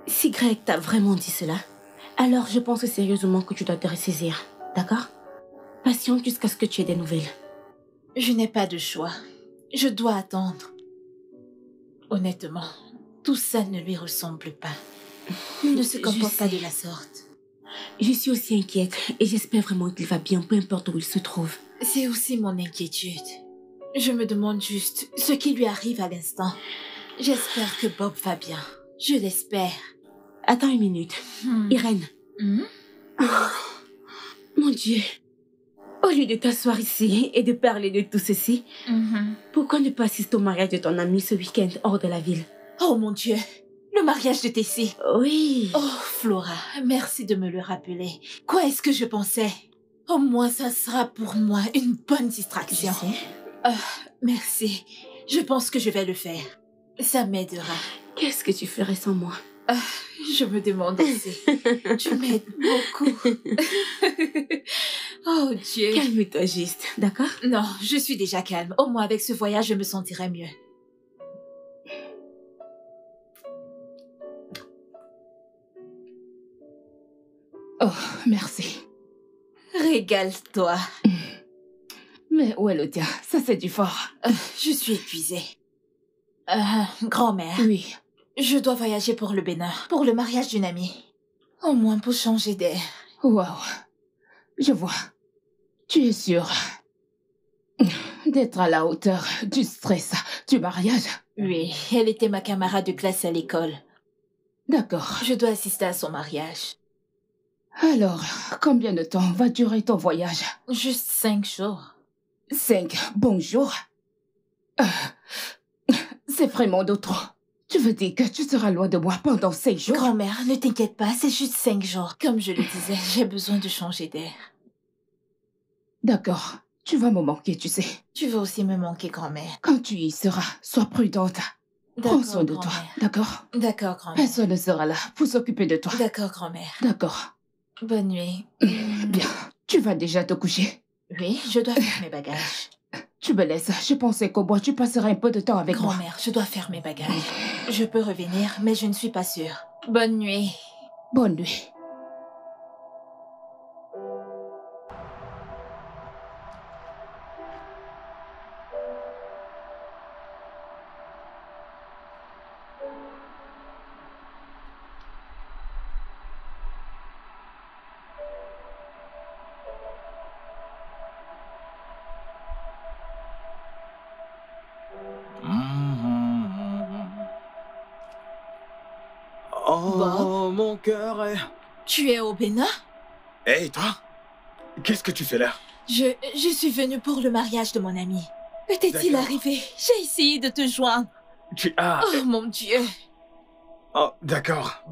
Si Greg t'a vraiment dit cela, alors je pense sérieusement que tu dois te ressaisir, d'accord? Patiente jusqu'à ce que tu aies des nouvelles. Je n'ai pas de choix. Je dois attendre. Honnêtement, tout ça ne lui ressemble pas. Il ne se comporte pas de la sorte. Je suis aussi inquiète et j'espère vraiment qu'il va bien, peu importe où il se trouve. C'est aussi mon inquiétude. Je me demande juste ce qui lui arrive à l'instant. J'espère que Bob va bien. Je l'espère. Attends une minute. Irène. Mon Dieu. Au lieu de t'asseoir ici et de parler de tout ceci, pourquoi ne pas assister au mariage de ton ami ce week-end hors de la ville? Oh mon Dieu, le mariage de Tessie. Oui. Oh Flora, merci de me le rappeler. Quoi est-ce que je pensais? Au moins ça sera pour moi une bonne distraction. Je sais. Merci, je pense que je vais le faire. Ça m'aidera. Qu'est-ce que tu ferais sans moi? Je me demande aussi. Tu m'aides beaucoup. Oh Dieu. Calme-toi juste, d'accord? Non, je suis déjà calme. Au moins avec ce voyage, je me sentirai mieux. Oh, merci. Régale-toi. Mais où est le tien? Ça, c'est du fort. Je suis épuisée. Grand-mère. Oui. Je dois voyager pour le Bénin, pour le mariage d'une amie. Au moins pour changer d'air. Waouh. Je vois. Tu es sûre d'être à la hauteur du stress du mariage? Oui, elle était ma camarade de classe à l'école. D'accord. Je dois assister à son mariage. Alors, combien de temps va durer ton voyage? Juste 5 jours. 5 bons jours? C'est vraiment de trop. Tu veux dire que tu seras loin de moi pendant 5 jours? Grand-mère, ne t'inquiète pas, c'est juste 5 jours. Comme je le disais, j'ai besoin de changer d'air. D'accord. Tu vas me manquer, tu sais. Tu vas aussi me manquer, grand-mère. Quand tu y seras, sois prudente. Prends soin de toi, grand-mère. d'accord? D'accord, grand-mère. Personne ne sera là pour s'occuper de toi. D'accord, grand-mère. D'accord. Bonne nuit. Bien. Tu vas déjà te coucher? Oui, je dois faire mes bagages. Tu me laisses. Je pensais qu'au moins tu passerais un peu de temps avec moi. Grand-mère, je dois faire mes bagages. Je peux revenir, mais je ne suis pas sûre. Bonne nuit. Bonne nuit. Oh, Bob? mon cœur est... Tu es au Bénin? Hey, toi? Qu'est-ce que tu fais là? Je suis venue pour le mariage de mon ami. Peut-il D'accord. arriver? J'ai essayé de te joindre. Oh mon Dieu. Oh, d'accord.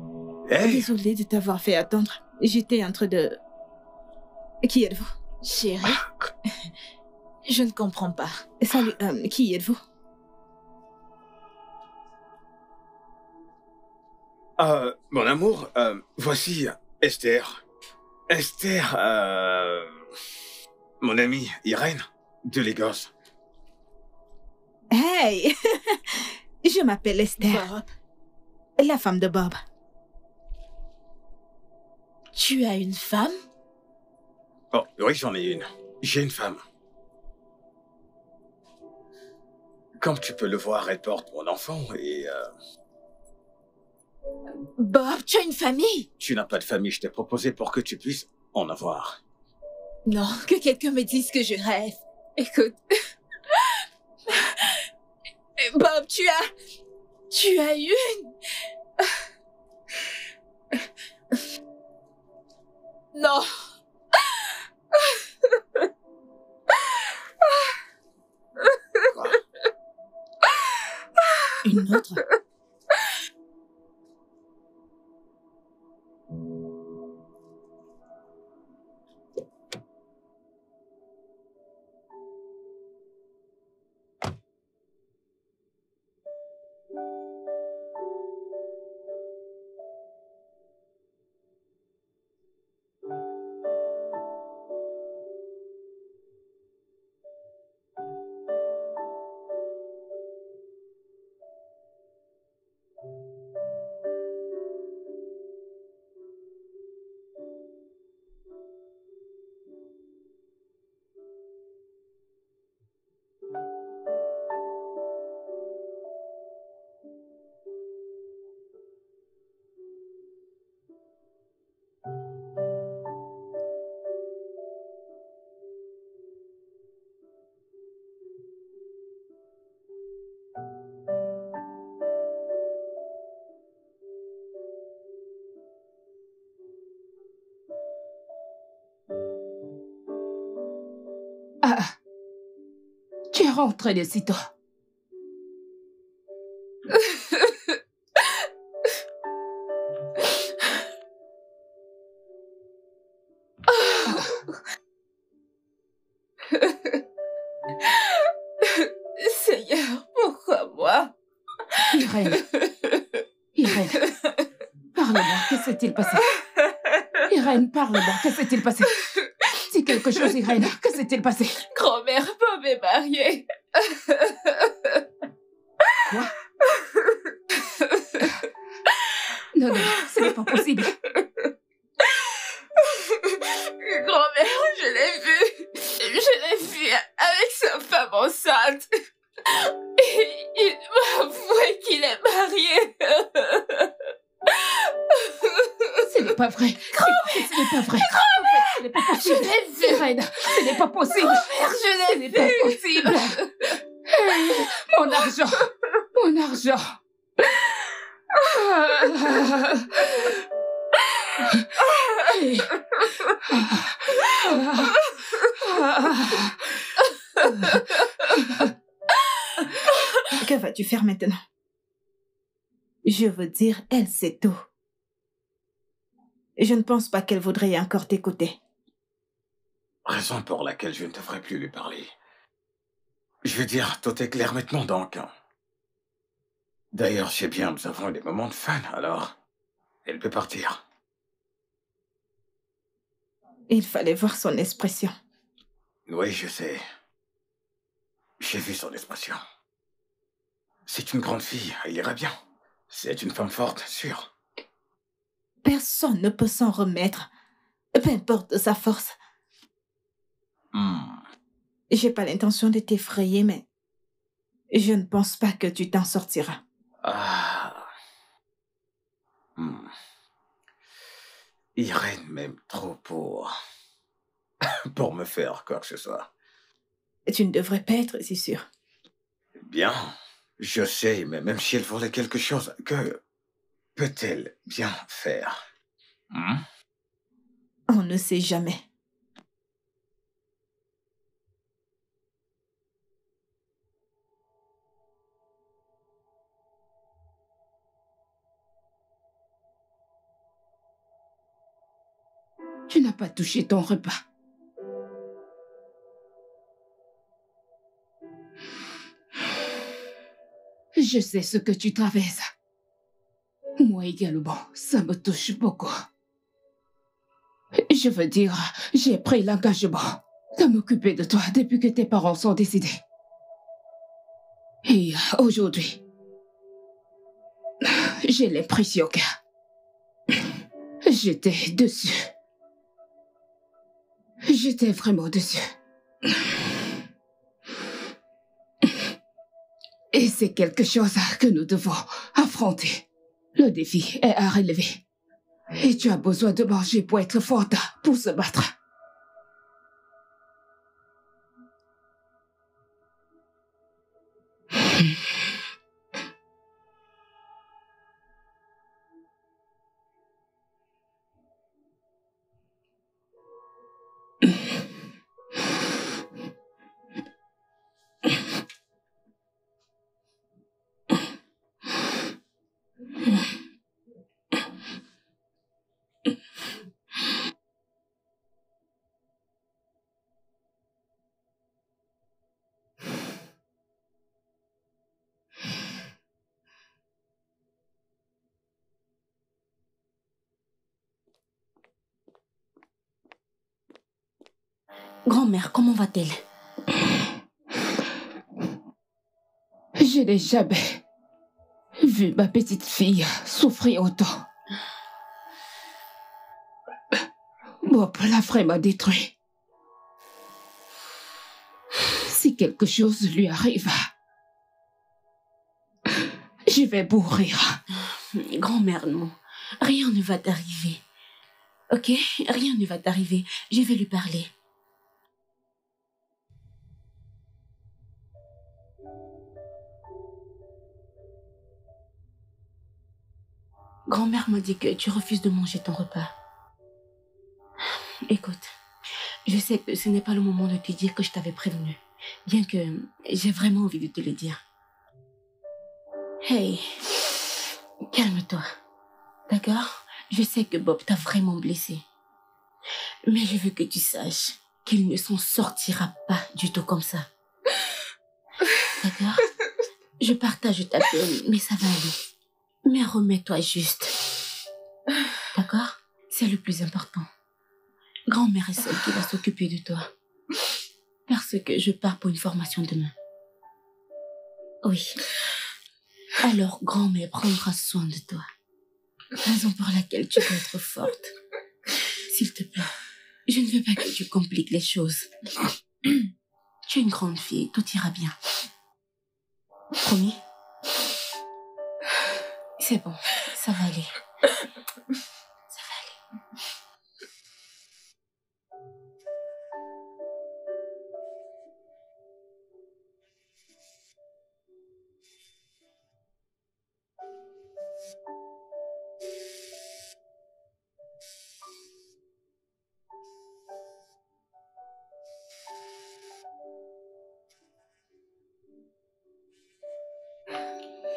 Hey! Désolée de t'avoir fait attendre. J'étais en train de... Qui êtes-vous? Chérie, je ne comprends pas. Salut, qui êtes-vous? Mon amour, voici Esther. Esther, mon amie Irène, de Lagos. Hey! Je m'appelle Esther, Bob, la femme de Bob. tu as une femme? Oh, oui, j'en ai une. J'ai une femme. Comme tu peux le voir, elle porte mon enfant et... Bob, tu as une famille? Tu n'as pas de famille, je t'ai proposé pour que tu puisses en avoir. Non, que quelqu'un me dise que je rêve. Écoute. Bob, tu as une... Non. Une autre? Ah, tu es rentré de sitôt. Seigneur, pourquoi moi? Irène. Irène. Parle-moi, que s'est-il passé? Irène, parle-moi, que s'est-il passé? Dis quelque chose, Irène, que s'est-il passé? Grand-mère Bob est mariée. Quoi? Non, non, ce n'est pas possible. Grand-mère, je l'ai vu avec sa femme enceinte. Et il m'a avoué qu'il est marié. Ce n'est pas vrai. Ce n'est pas vrai. En fait, ce n'est pas possible. Je l'ai vu. Irène, ce n'est pas possible. Grand-mère, je Ce l'ai n'est vu. pas possible. Mon argent. Mon argent. Que vas-tu faire maintenant? Je veux dire, elle sait tout. Je ne pense pas qu'elle voudrait encore t'écouter. Raison pour laquelle je ne devrais plus lui parler. Je veux dire, tout est clair maintenant donc. D'ailleurs, je sais bien, nous avons eu des moments de fun, alors elle peut partir. Il fallait voir son expression. Oui, je sais. J'ai vu son expression. C'est une grande fille, elle ira bien. C'est une femme forte, sûre. Personne ne peut s'en remettre, peu importe sa force. J'ai pas l'intention de t'effrayer, mais je ne pense pas que tu t'en sortiras. Ah. Irène m'aime trop pour me faire quoi que ce soit. Tu ne devrais pas être si sûr. Bien, je sais, mais même si elle voulait quelque chose, que peut-elle bien faire? On ne sait jamais. Tu n'as pas touché ton repas. Je sais ce que tu traverses. Moi également, ça me touche beaucoup. Je veux dire, j'ai pris l'engagement de m'occuper de toi depuis que tes parents sont décédés. Et aujourd'hui, j'ai l'impression que j'étais dessus. J'étais vraiment dessus. Et c'est quelque chose que nous devons affronter. Le défi est à relever. Et tu as besoin de manger pour être forte, pour se battre. Grand-mère, comment va-t-elle? Je n'ai jamais vu ma petite fille souffrir autant. Bob l'a vraiment détruit. Si quelque chose lui arrive, je vais mourir. Grand-mère, non. Rien ne va t'arriver. Ok? Rien ne va t'arriver. Je vais lui parler. Grand-mère m'a dit que tu refuses de manger ton repas. Écoute, Je sais que ce n'est pas le moment de te dire que je t'avais prévenu, bien que j'ai vraiment envie de te le dire. Hey, calme-toi, d'accord? Je sais que Bob t'a vraiment blessé. Mais je veux que tu saches qu'il ne s'en sortira pas du tout comme ça. D'accord? Je partage ta peine, mais ça va aller. Mais remets-toi juste. D'accord? C'est le plus important. Grand-mère est celle qui va s'occuper de toi. Parce que je pars pour une formation demain. Oui. Alors, grand-mère prendra soin de toi. Raison pour laquelle tu dois être forte. S'il te plaît, je ne veux pas que tu compliques les choses. Tu es une grande fille, tout ira bien. Promis? C'est bon, ça va aller. Ça va aller.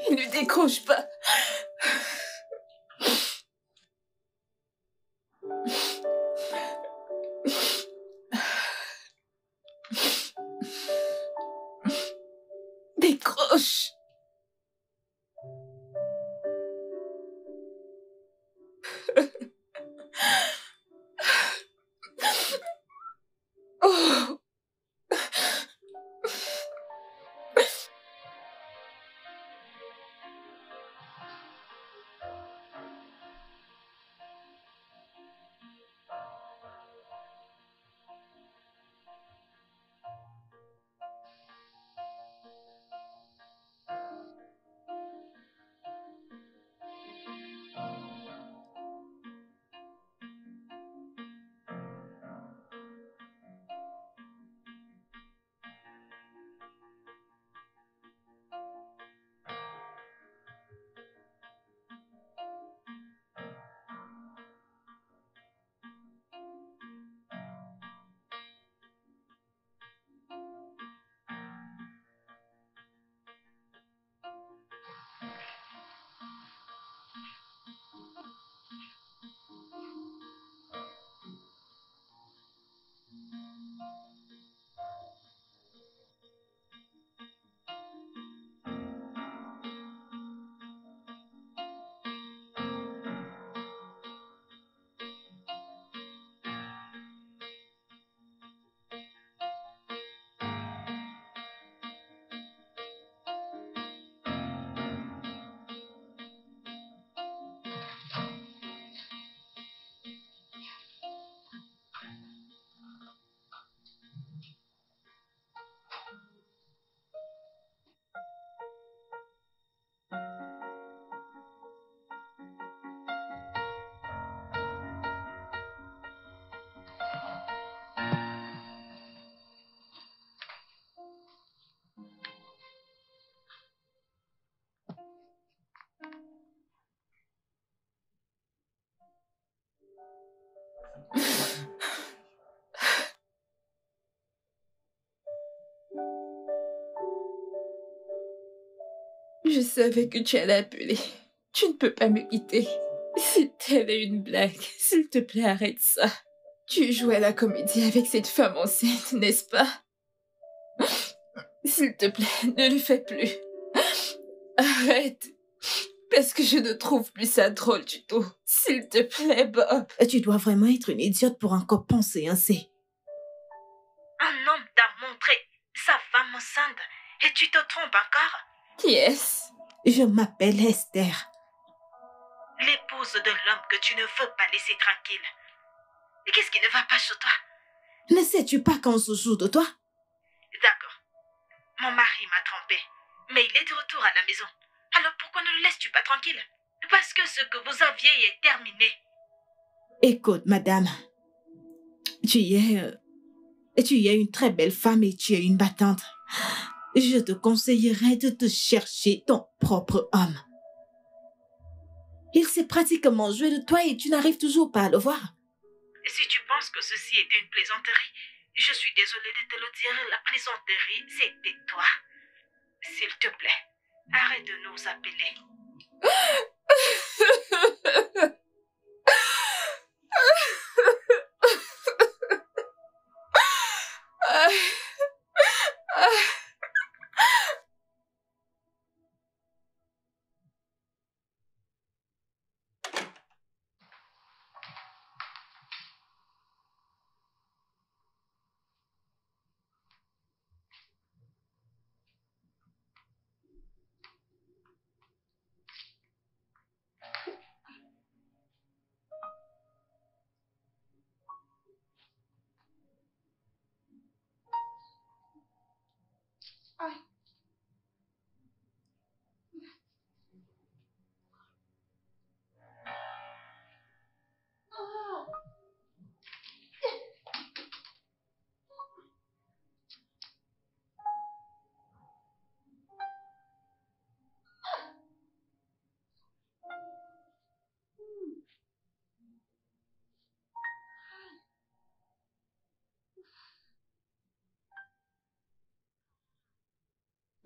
Il ne décroche pas. Décroche. Oh. Je savais que tu allais appeler. Tu ne peux pas me quitter. C'était une blague. S'il te plaît, arrête ça. Tu joues à la comédie avec cette femme enceinte, n'est-ce pas? S'il te plaît, ne le fais plus. Arrête. Parce que je ne trouve plus ça drôle du tout. S'il te plaît, Bob. Tu dois vraiment être une idiote pour encore penser ainsi. Un homme t'a montré sa femme enceinte et tu te trompes encore? Qui est-ce? Je m'appelle Esther. L'épouse de l'homme que tu ne veux pas laisser tranquille. Et qu'est-ce qui ne va pas chez toi? Ne sais-tu pas qu'on se joue de toi? D'accord. Mon mari m'a trompé, mais il est de retour à la maison. Alors pourquoi ne le laisses-tu pas tranquille? Parce que ce que vous aviez est terminé. Écoute, madame. Tu es une très belle femme et tu es une battante. Je te conseillerais de te chercher ton propre homme. Il s'est pratiquement joué de toi et tu n'arrives toujours pas à le voir. Si tu penses que ceci était une plaisanterie, je suis désolée de te le dire, la plaisanterie, c'était toi. S'il te plaît, arrête de nous appeler.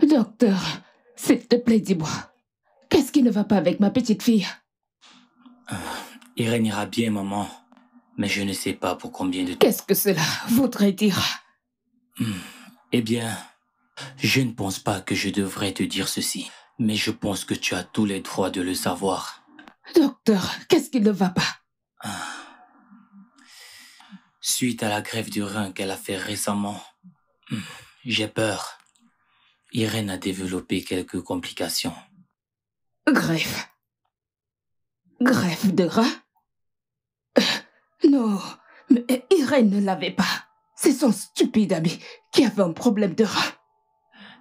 Docteur, s'il te plaît, dis-moi. Qu'est-ce qui ne va pas avec ma petite fille? Irène ira bien, maman. Mais je ne sais pas pour combien de temps. Qu'est-ce que cela voudrait dire? Eh bien, je ne pense pas que je devrais te dire ceci. Mais je pense que tu as tous les droits de le savoir. Docteur, qu'est-ce qui ne va pas? Suite à la greffe du rein qu'elle a fait récemment, j'ai peur. Irène a développé quelques complications. Greffe? Greffe de rein? Non, mais Irène ne l'avait pas. C'est son stupide ami qui avait un problème de rein.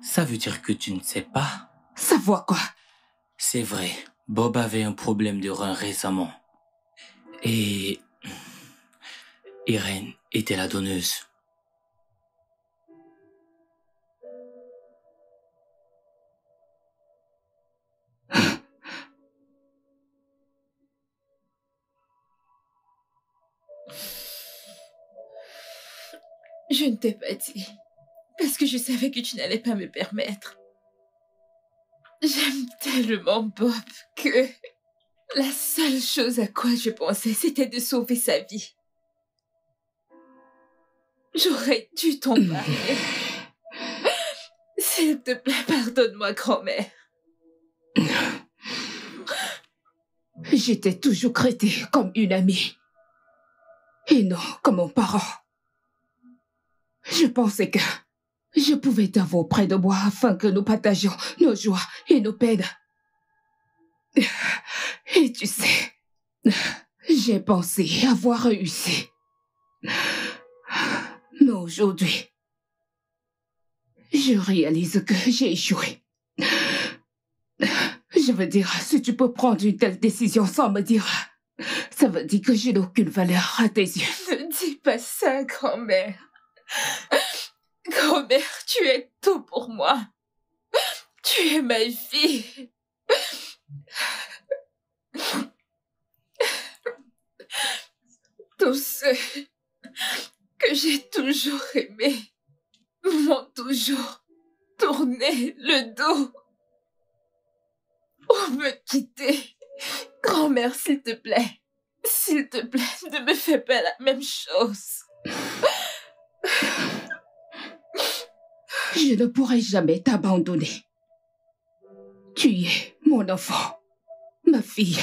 Ça veut dire que tu ne sais pas? Savoir quoi? C'est vrai, Bob avait un problème de rein récemment. Et Irène était la donneuse. Je ne t'ai pas dit, parce que je savais que tu n'allais pas me permettre. J'aime tellement Bob que la seule chose à quoi je pensais, c'était de sauver sa vie. J'aurais dû t'en parler. S'il te plaît, pardonne-moi, grand-mère. J'étais toujours traitée comme une amie. Et non comme un parent. Je pensais que je pouvais t'avoir près de moi afin que nous partagions nos joies et nos peines. Et tu sais, j'ai pensé avoir réussi. Mais aujourd'hui, je réalise que j'ai échoué. Je veux dire, si tu peux prendre une telle décision sans me dire, ça veut dire que je n'ai aucune valeur à tes yeux. Ne dis pas ça, grand-mère. Grand-mère, tu es tout pour moi. Tu es ma vie. Tous ceux que j'ai toujours aimés m'ont toujours tourné le dos ou me quitter. Grand-mère, s'il te plaît, ne me fais pas la même chose. Je ne pourrai jamais t'abandonner. Tu es mon enfant, ma fille.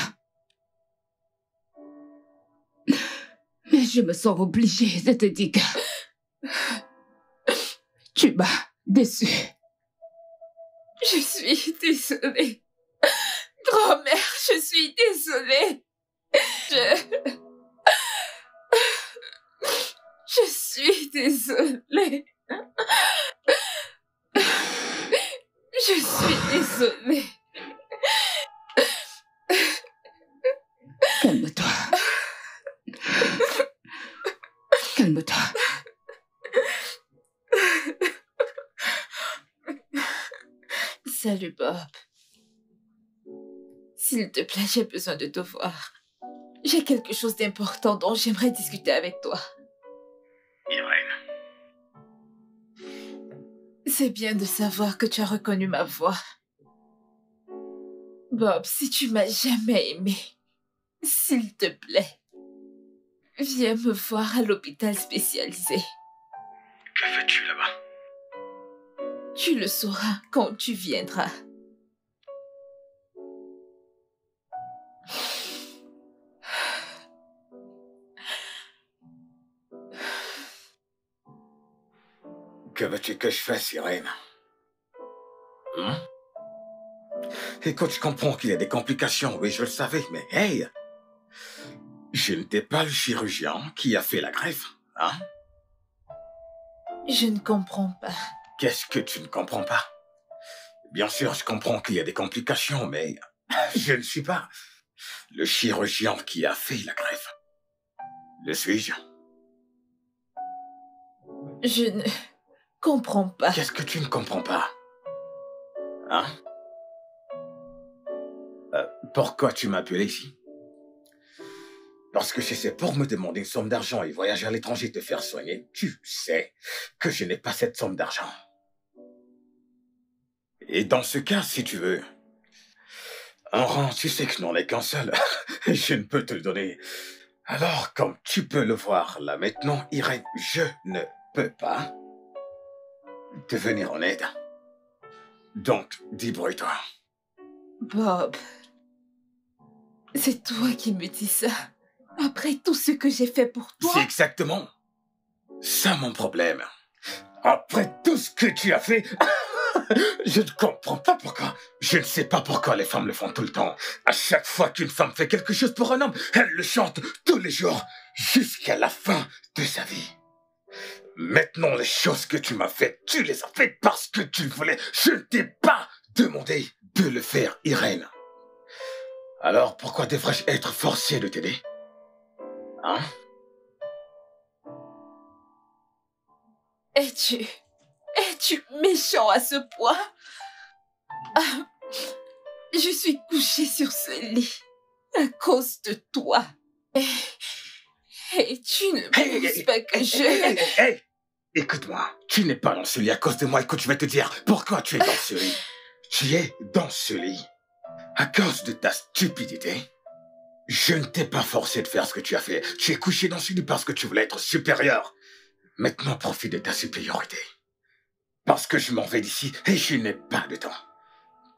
Mais je me sens obligée de te dire que tu m'as déçue. Je suis désolée. Grand-mère, je suis désolée. Je suis désolée. Je suis désolée. Calme-toi. Calme-toi. Salut Bob. S'il te plaît, j'ai besoin de te voir. J'ai quelque chose d'important dont j'aimerais discuter avec toi. Irène. C'est bien de savoir que tu as reconnu ma voix. Bob, si tu m'as jamais aimé, s'il te plaît, viens me voir à l'hôpital spécialisé. Que fais-tu là-bas? Tu le sauras quand tu viendras. Que veux-tu que je fasse, Irène? Écoute, je comprends qu'il y a des complications, oui, je le savais, mais hey! Je n'étais pas le chirurgien qui a fait la greffe, hein? Je ne comprends pas. Qu'est-ce que tu ne comprends pas? Bien sûr, je comprends qu'il y a des complications, mais je ne suis pas le chirurgien qui a fait la greffe. Le suis-je? Je ne comprends pas. Qu'est-ce que tu ne comprends pas? Hein? Pourquoi tu m'as appelé ici? Parce que si c'est pour me demander une somme d'argent et voyager à l'étranger te faire soigner, tu sais que je n'ai pas cette somme d'argent. Et dans ce cas, si tu veux, un rang, tu sais que je n'en ai qu'un seul. Je ne peux te le donner. Alors, comme tu peux le voir là maintenant, Irène, je ne peux pas te venir en aide. Donc, débrouille-toi. Bob, c'est toi qui me dis ça. Après tout ce que j'ai fait pour toi. C'est exactement ça mon problème. Après tout ce que tu as fait, je ne comprends pas pourquoi. Je ne sais pas pourquoi les femmes le font tout le temps. À chaque fois qu'une femme fait quelque chose pour un homme, elle le chante tous les jours jusqu'à la fin de sa vie. Maintenant, les choses que tu m'as faites, tu les as faites parce que tu le voulais. Je ne t'ai pas demandé de le faire, Irène. Alors, pourquoi devrais-je être forcé de t'aider? Hein? Es-tu méchant à ce point? Ah, je suis couchée sur ce lit à cause de toi. Et tu ne penses pas que je... Hey! Écoute-moi, tu n'es pas dans ce lit à cause de moi. Écoute, je vais te dire pourquoi tu es dans ce lit. Tu es dans ce lit à cause de ta stupidité. Je ne t'ai pas forcé de faire ce que tu as fait. Tu es couché dans ce lit parce que tu voulais être supérieur. Maintenant, profite de ta supériorité. Parce que je m'en vais d'ici et je n'ai pas de temps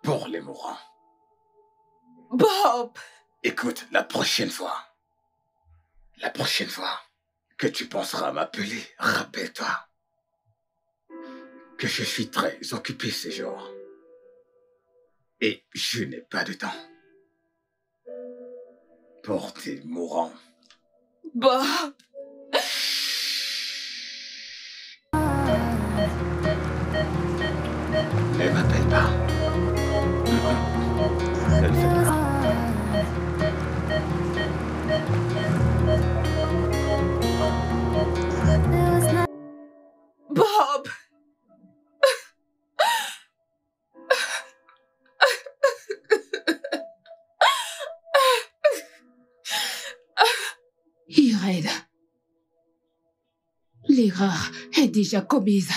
pour les mourants. Bob! Écoute, la prochaine fois que tu penseras à m'appeler, rappelle-toi que je suis très occupé ces jours. Et je n'ai pas de temps pour tes mourants. Bob! Ne m'appelle pas. Ne le fais pas. Bob! Irène, l'erreur est déjà commise.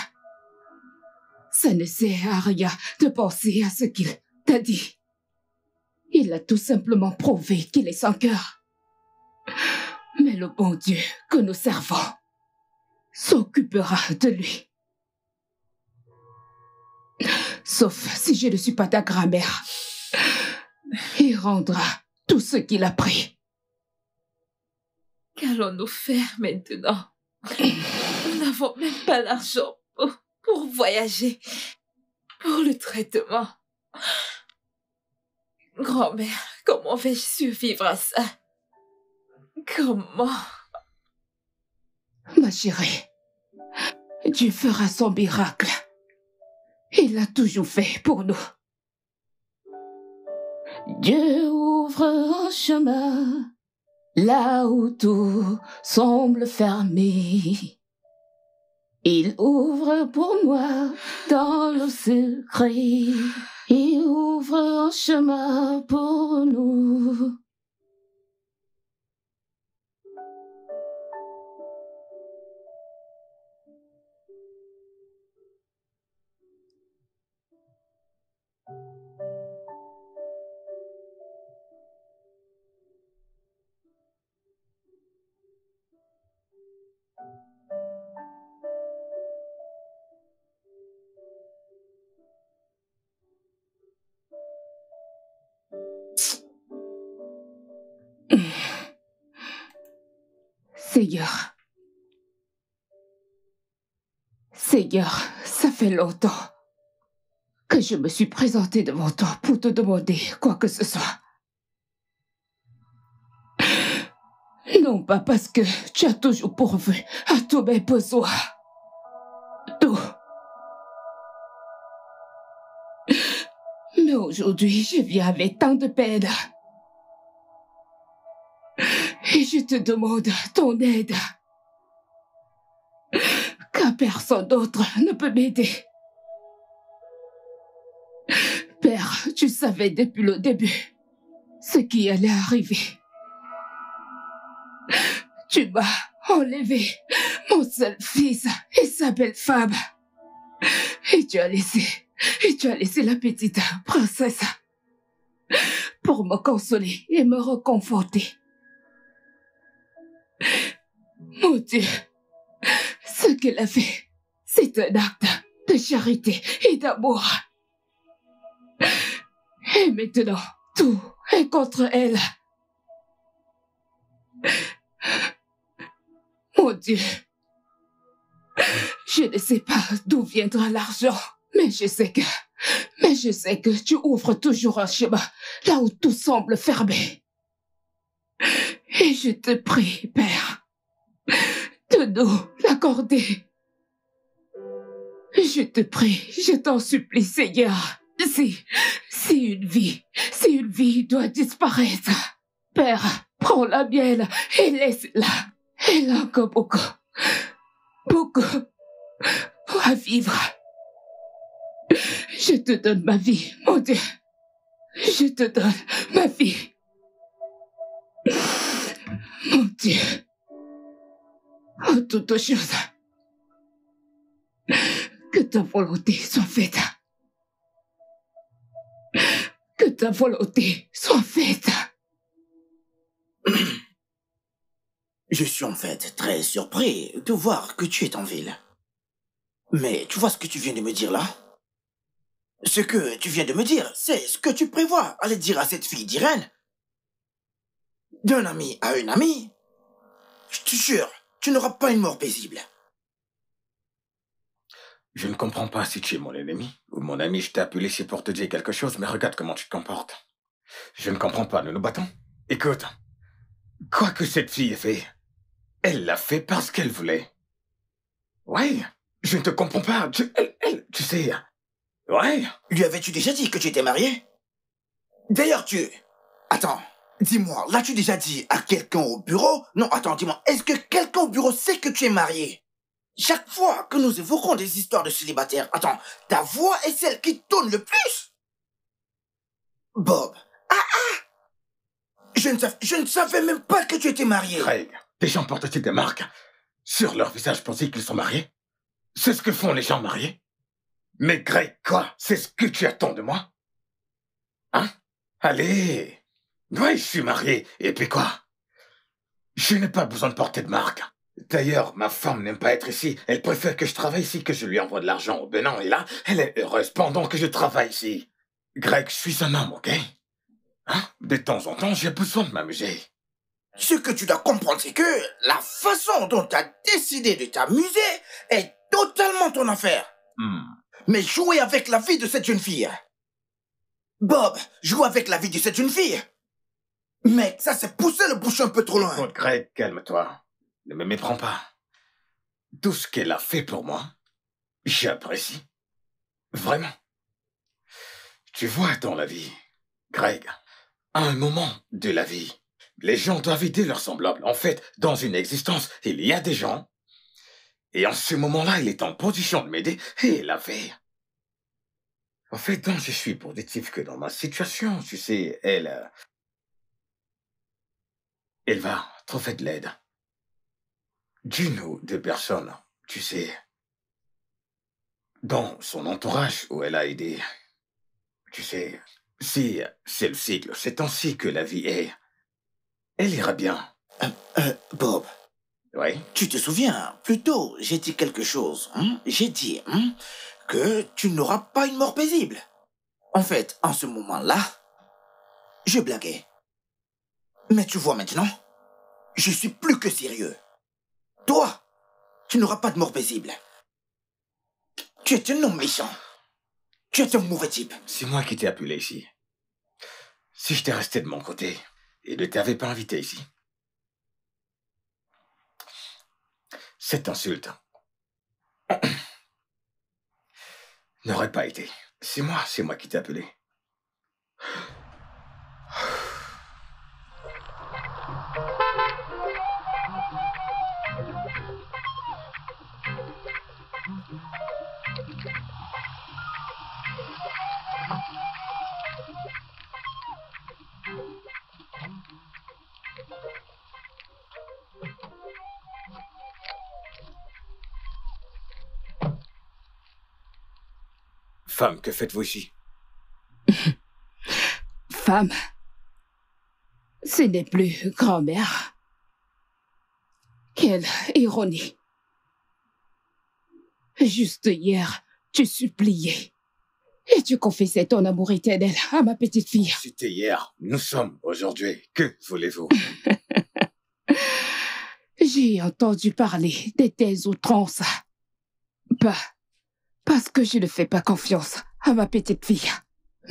Ça ne sert à rien de penser à ce qu'il t'a dit. Il a tout simplement prouvé qu'il est sans cœur. Mais le bon Dieu que nous servons s'occupera de lui. Sauf si je ne suis pas ta grand-mère. Il rendra tout ce qu'il a pris. Qu'allons-nous faire maintenant? Nous n'avons même pas l'argent pour voyager, pour le traitement. Grand-mère, comment vais-je survivre à ça? Comment? Ma chérie, Dieu fera son miracle. Il l'a toujours fait pour nous. Dieu ouvre un chemin là où tout semble fermé. Il ouvre pour moi dans le secret. Il ouvre un chemin pour nous. Seigneur. Seigneur, ça fait longtemps que je me suis présentée devant toi pour te demander quoi que ce soit. Non pas parce que tu as toujours pourvu à tous mes besoins. Tout. Mais aujourd'hui, je viens avec tant de peine. Et je te demande ton aide. Car personne d'autre ne peut m'aider. Père, tu savais depuis le début ce qui allait arriver. Tu m'as enlevé mon seul fils et sa belle femme. Et tu as laissé la petite princesse pour me consoler et me réconforter. Mon Dieu, ce qu'elle a fait, c'est un acte de charité et d'amour. Et maintenant, tout est contre elle. Mon Dieu, je ne sais pas d'où viendra l'argent, mais je sais que tu ouvres toujours un chemin là où tout semble fermé. Et je te prie, Père, de nous l'accorder. Je te prie, je t'en supplie, Seigneur. Si une vie doit disparaître, Père, prends la mienne et laisse-la. Elle a encore beaucoup à vivre. Je te donne ma vie, mon Dieu. Je te donne ma vie. Mon Dieu. En toute chose, que ta volonté soit faite. Que ta volonté soit faite. Je suis en fait très surpris de voir que tu es en ville. Mais tu vois ce que tu viens de me dire là? Ce que tu viens de me dire, c'est ce que tu prévois aller dire à cette fille d'Irène. D'un ami à une amie. Je te jure, tu n'auras pas une mort paisible. Je ne comprends pas si tu es mon ennemi ou mon ami. Je t'ai appelé ici pour te dire quelque chose, mais regarde comment tu te comportes. Je ne comprends pas, nous nous battons. Écoute, quoi que cette fille ait fait, elle l'a fait parce qu'elle voulait. Ouais, je ne te comprends pas. Tu sais... Ouais. Lui avais-tu déjà dit que tu étais marié? D'ailleurs, Attends, dis-moi, l'as-tu déjà dit à quelqu'un au bureau? Non, attends, dis-moi, est-ce que quelqu'un au bureau sait que tu es marié? Chaque fois que nous évoquons des histoires de célibataires, attends, ta voix est celle qui tourne le plus? Bob. Je ne savais même pas que tu étais marié. Craig, les gens portent-ils des marques sur leur visage pour dire qu'ils sont mariés? C'est ce que font les gens mariés. Mais Greg, quoi? C'est ce que tu attends de moi? Hein? Allez. Ouais, je suis marié. Et puis quoi? Je n'ai pas besoin de porter de marque. D'ailleurs, ma femme n'aime pas être ici. Elle préfère que je travaille ici, que je lui envoie de l'argent au Bénin. Et là, elle est heureuse pendant que je travaille ici. Greg, je suis un homme, ok? Hein? De temps en temps, j'ai besoin de m'amuser. Ce que tu dois comprendre, c'est que la façon dont tu as décidé de t'amuser est totalement ton affaire. Mais jouer avec la vie de cette jeune fille. Bob, jouer avec la vie de cette jeune fille. Mec, ça c'est pousser le bouchon un peu trop loin. Écoute, Greg, calme-toi. Ne me méprends pas. Tout ce qu'elle a fait pour moi, j'apprécie. Vraiment. Tu vois, dans la vie, Greg, à un moment de la vie, les gens doivent aider leurs semblables. En fait, dans une existence, il y a des gens. Et en ce moment-là, il est en position de m'aider. Et elle a fait. En fait, donc, je suis positif que dans ma situation, tu sais, elle va trouver de l'aide. D'une ou deux personnes, tu sais, dans son entourage où elle a aidé. Tu sais, si c'est le cycle, c'est ainsi que la vie est. Elle ira bien. Bob. Oui? Tu te souviens, plus tôt, j'ai dit quelque chose. J'ai dit que tu n'auras pas une mort paisible. En fait, en ce moment-là, je blaguais. Mais tu vois maintenant, je suis plus que sérieux. Toi, tu n'auras pas de mort paisible. Tu es un homme méchant. Tu es un mauvais type. C'est moi qui t'ai appelé ici. Si j'étais resté de mon côté et ne t'avais pas invité ici, cette insulte n'aurait pas été. C'est moi qui t'ai appelé. Femme, que faites-vous ici? Femme, ce n'est plus grand-mère. Quelle ironie. Juste hier, tu suppliais et tu confessais ton amour éternel à ma petite fille. C'était hier, nous sommes aujourd'hui. Que voulez-vous? J'ai entendu parler de tes outrances. Parce que je ne fais pas confiance à ma petite fille.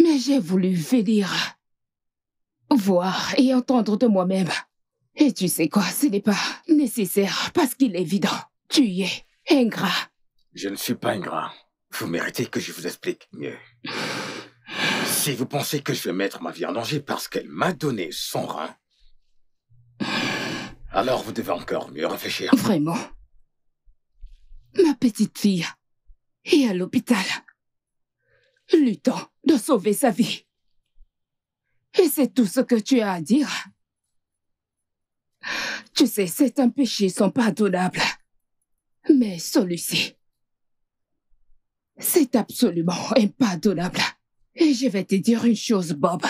Mais j'ai voulu venir voir et entendre de moi-même. Et tu sais quoi, ce n'est pas nécessaire parce qu'il est évident. Tu es ingrat. Je ne suis pas ingrat. Vous méritez que je vous explique mieux. Si vous pensez que je vais mettre ma vie en danger parce qu'elle m'a donné son rein, alors vous devez encore mieux réfléchir. Vraiment. Ma petite fille est à l'hôpital, luttant de sauver sa vie. Et c'est tout ce que tu as à dire. Tu sais, c'est un péché sans pardonnable. Mais celui-ci, c'est absolument impardonnable. Et je vais te dire une chose, Bob.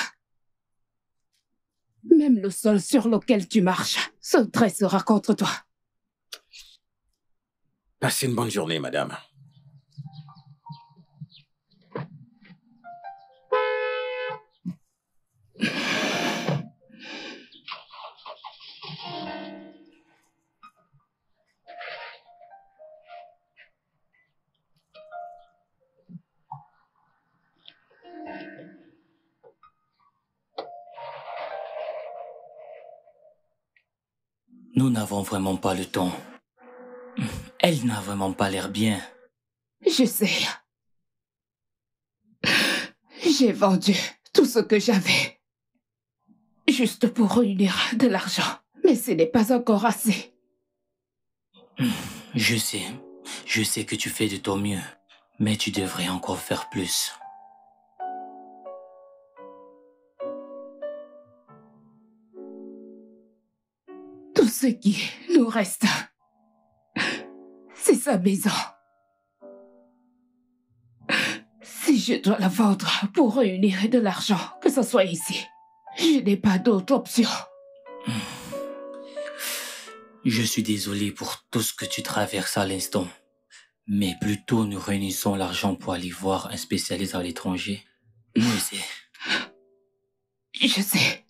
Même le sol sur lequel tu marches se dressera contre toi. Passez une bonne journée, madame. Nous n'avons vraiment pas le temps. Elle n'a vraiment pas l'air bien. Je sais. J'ai vendu tout ce que j'avais. Juste pour réunir de l'argent. Mais ce n'est pas encore assez. Je sais que tu fais de ton mieux. Mais tu devrais encore faire plus. Tout ce qui nous reste, c'est sa maison. Si je dois la vendre pour réunir de l'argent, que ce soit ici, je n'ai pas d'autre option. Je suis désolé pour tout ce que tu traverses à l'instant. Mais plutôt nous réunissons l'argent pour aller voir un spécialiste à l'étranger. Moi aussi. Je sais.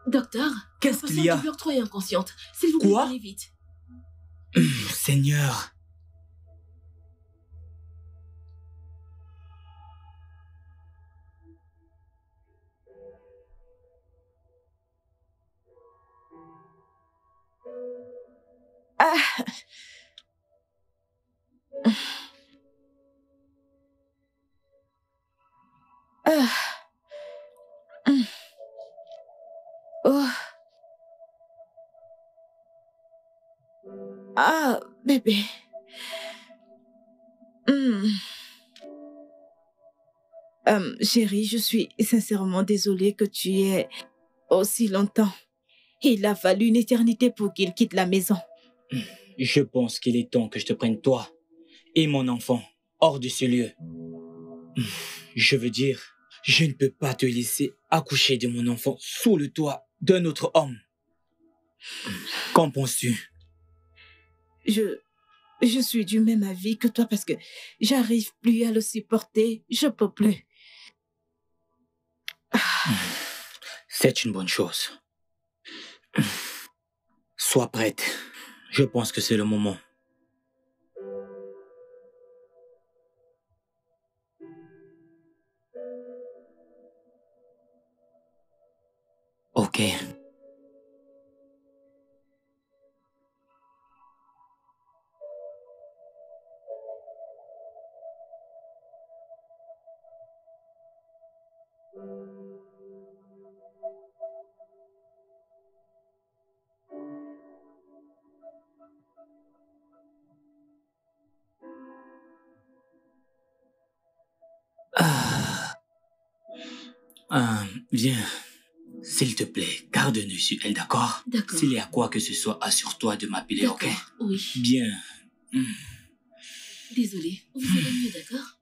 Docteur, qu'est-ce qu'il y a? La patiente du bureau est inconsciente. S'il vous plaît, Quoi? venez vite. Seigneur. Ah. Oh. Ah, bébé. Chérie, je suis sincèrement désolée que tu aies aussi longtemps. Il a fallu une éternité pour qu'il quitte la maison. Je pense qu'il est temps que je te prenne toi et mon enfant hors de ce lieu. Je veux dire, je ne peux pas te laisser accoucher de mon enfant sous le toit d'un autre homme. Qu'en penses-tu? Je suis du même avis que toi parce que j'arrive plus à le supporter. Je peux plus. C'est une bonne chose. Sois prête. Je pense que c'est le moment. Ok. Viens. S'il te plaît, garde un œil sur elle, d'accord? D'accord. S'il y a quoi que ce soit, assure-toi de m'appeler, ok? D'accord, oui. Bien. Désolée, vous allez mieux, d'accord?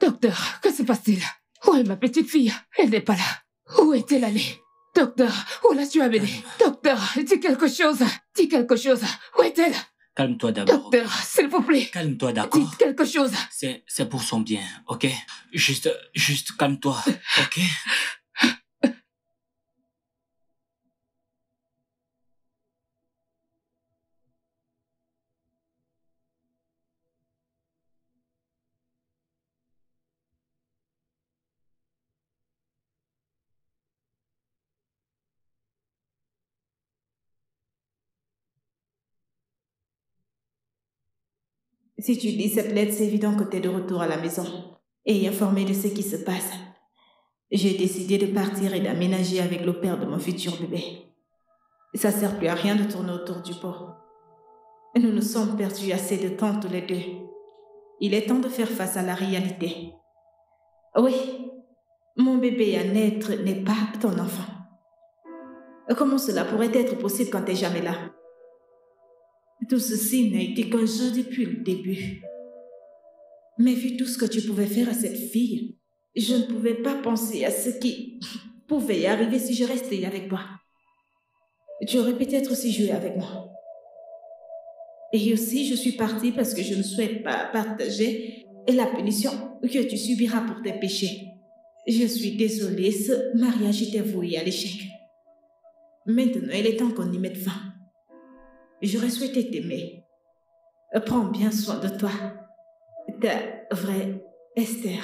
Docteur, que se passe-t-il? Où est ma petite fille? Elle n'est pas là. Où est-elle allée? Docteur, où l'as-tu amenée? Docteur, dis quelque chose. Dis quelque chose. Où est-elle? Calme-toi d'abord. Docteur, s'il vous plaît. Calme-toi, d'accord? Dites quelque chose. C'est pour son bien, ok? Juste calme-toi, ok? Si tu dis cette lettre, c'est évident que tu es de retour à la maison et informé de ce qui se passe. J'ai décidé de partir et d'aménager avec le père de mon futur bébé. Ça sert plus à rien de tourner autour du pot. Nous nous sommes perdus assez de temps tous les deux. Il est temps de faire face à la réalité. Oui, mon bébé à naître n'est pas ton enfant. Comment cela pourrait être possible quand tu n'es jamais là? Tout ceci n'a été qu'un jeu depuis le début. Mais vu tout ce que tu pouvais faire à cette fille, je ne pouvais pas penser à ce qui pouvait arriver si je restais avec toi. Tu aurais peut-être aussi joué avec moi. Et aussi, je suis partie parce que je ne souhaite pas partager la punition que tu subiras pour tes péchés. Je suis désolée, ce mariage était voué à l'échec. Maintenant, il est temps qu'on y mette fin. J'aurais souhaité t'aimer. Prends bien soin de toi. Ta vraie Esther.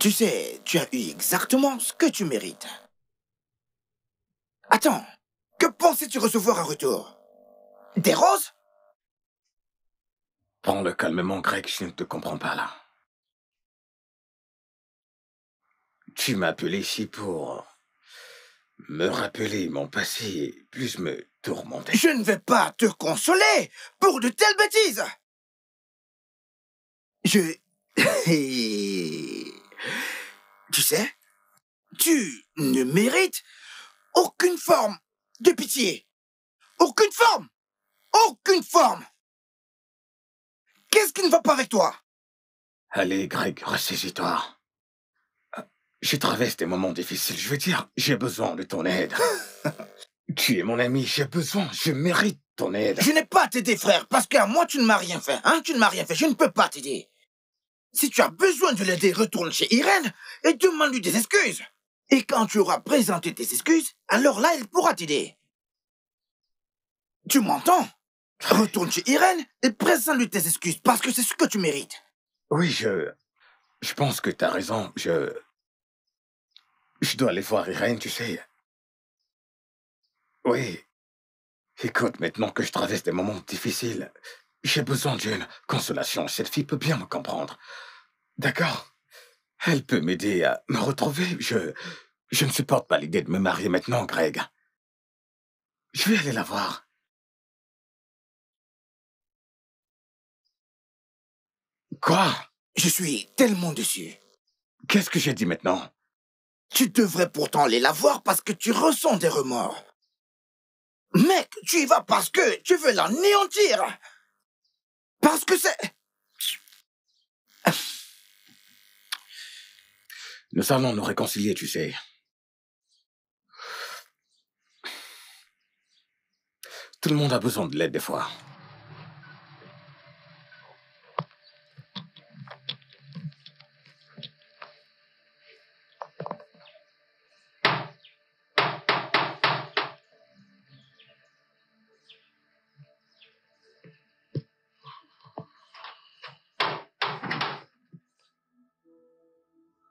Tu sais, tu as eu exactement ce que tu mérites. Attends, que pensais-tu recevoir en retour? Des roses? Prends-le calmement, Greg, je ne te comprends pas là. Tu m'as appelé ici pour me rappeler mon passé et plus me tourmenter. Je ne vais pas te consoler pour de telles bêtises. Tu sais, tu ne mérites aucune forme de pitié. Aucune forme. Aucune forme. Qu'est-ce qui ne va pas avec toi? Allez, Greg, ressaisis-toi. Je traverse des moments difficiles. Je veux dire, j'ai besoin de ton aide. Tu es mon ami, j'ai besoin, je mérite ton aide. Je n'ai pas à t'aider, frère, parce qu'à moi, tu ne m'as rien fait. Hein? Tu ne m'as rien fait, je ne peux pas t'aider. Si tu as besoin de l'aider, retourne chez Irène et demande-lui des excuses. Et quand tu auras présenté tes excuses, alors là, elle pourra t'aider. Tu m'entends? Retourne chez Irène et présente-lui tes excuses, parce que c'est ce que tu mérites. Oui, je pense que t'as raison, je dois aller voir Irène, tu sais. Oui. Écoute, maintenant que je traverse des moments difficiles, j'ai besoin d'une consolation. Cette fille peut bien me comprendre. D'accord? Elle peut m'aider à me retrouver. Je ne supporte pas l'idée de me marier maintenant, Greg. Je vais aller la voir. Quoi? Je suis tellement déçu. Qu'est-ce que j'ai dit maintenant? Tu devrais pourtant aller la voir parce que tu ressens des remords. Mec, tu y vas parce que tu veux l'anéantir. Parce que c'est... Nous allons nous réconcilier, tu sais. Tout le monde a besoin de l'aide des fois.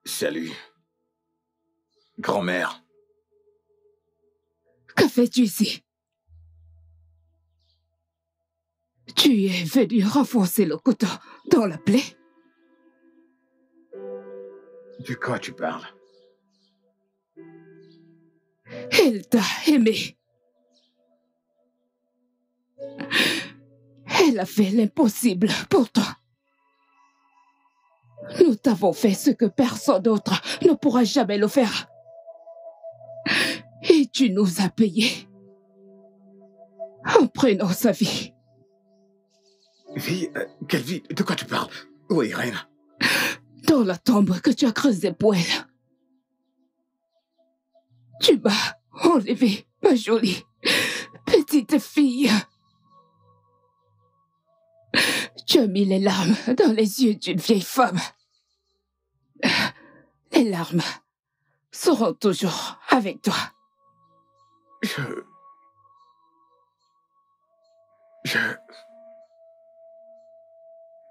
Salut. Grand-mère. Que fais-tu ici? Tu es venu renfoncer le couteau dans la plaie? De quoi tu parles? Elle t'a aimé. Elle a fait l'impossible pour toi. Nous t'avons fait ce que personne d'autre ne pourra jamais le faire. Et tu nous as payé en prenant sa vie. Vie? Quelle vie? De quoi tu parles? Où est Irène? Dans la tombe que tu as creusée pour elle. Tu m'as enlevé, ma jolie petite fille. Tu as mis les larmes dans les yeux d'une vieille femme. Les larmes seront toujours avec toi.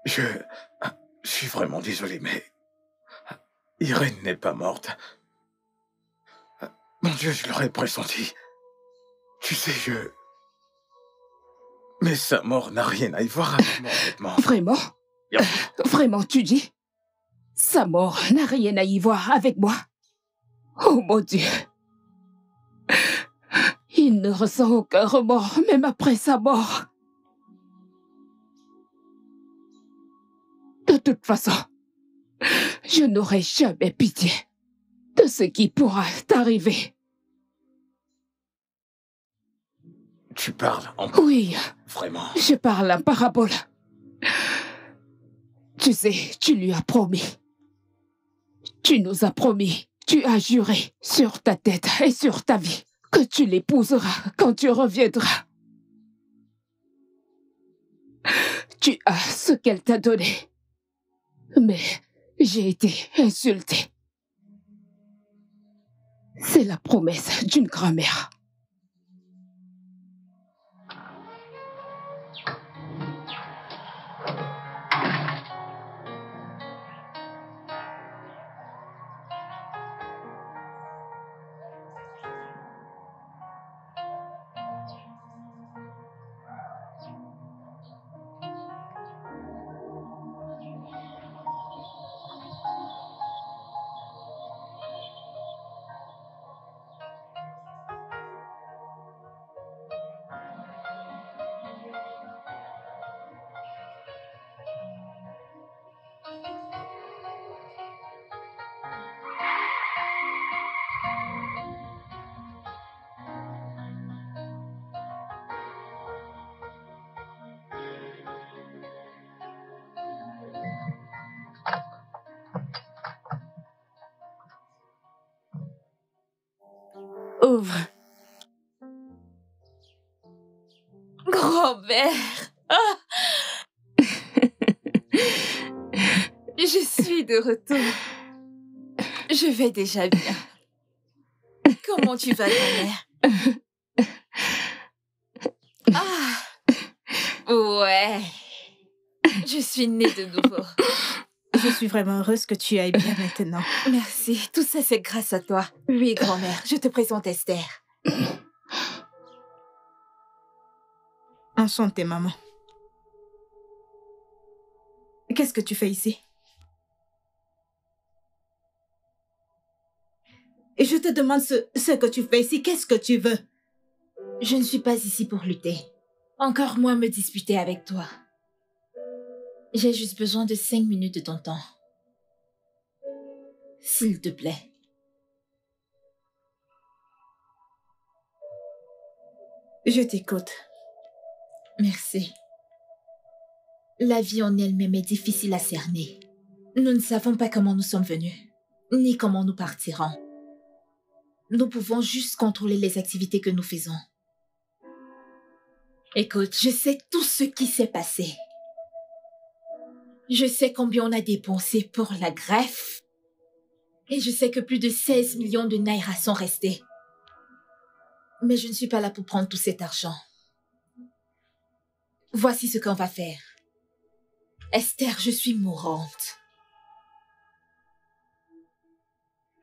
Je suis vraiment désolé, mais Irène n'est pas morte. Mon Dieu, je l'aurais pressenti. Tu sais, Mais sa mort n'a rien à y voir avec moi, honnêtement. Vraiment? Vraiment, tu dis? Sa mort n'a rien à y voir avec moi? Oh mon Dieu! Il ne ressent aucun remords, même après sa mort. De toute façon, je n'aurai jamais pitié de ce qui pourra t'arriver. Tu parles en... Oui. Vraiment? Je parle en parabole. Tu sais, tu lui as promis. Tu nous as promis. Tu as juré sur ta tête et sur ta vie que tu l'épouseras quand tu reviendras. Tu as ce qu'elle t'a donné. Mais j'ai été insultée. C'est la promesse d'une grand-mère. Ouvre. grand-mère. Ah. Je suis de retour. Je vais déjà bien. Comment tu vas, grand-mère? Ah. Ouais. Je suis née de nouveau. Je suis vraiment heureuse que tu ailles bien maintenant. Merci. Tout ça, c'est grâce à toi. Oui, grand-mère. Je te présente Esther. Enchantée, maman. Qu'est-ce que tu fais ici? Et je te demande ce que tu fais ici. Qu'est-ce que tu veux? Je ne suis pas ici pour lutter. Encore moins me disputer avec toi. J'ai juste besoin de 5 minutes de ton temps. S'il te plaît. Je t'écoute. Merci. La vie en elle-même est difficile à cerner. Nous ne savons pas comment nous sommes venus, ni comment nous partirons. Nous pouvons juste contrôler les activités que nous faisons. Écoute, je sais tout ce qui s'est passé. Je sais combien on a dépensé pour la greffe. Et je sais que plus de 16 millions de naira sont restés. Mais je ne suis pas là pour prendre tout cet argent. Voici ce qu'on va faire. Esther, je suis mourante.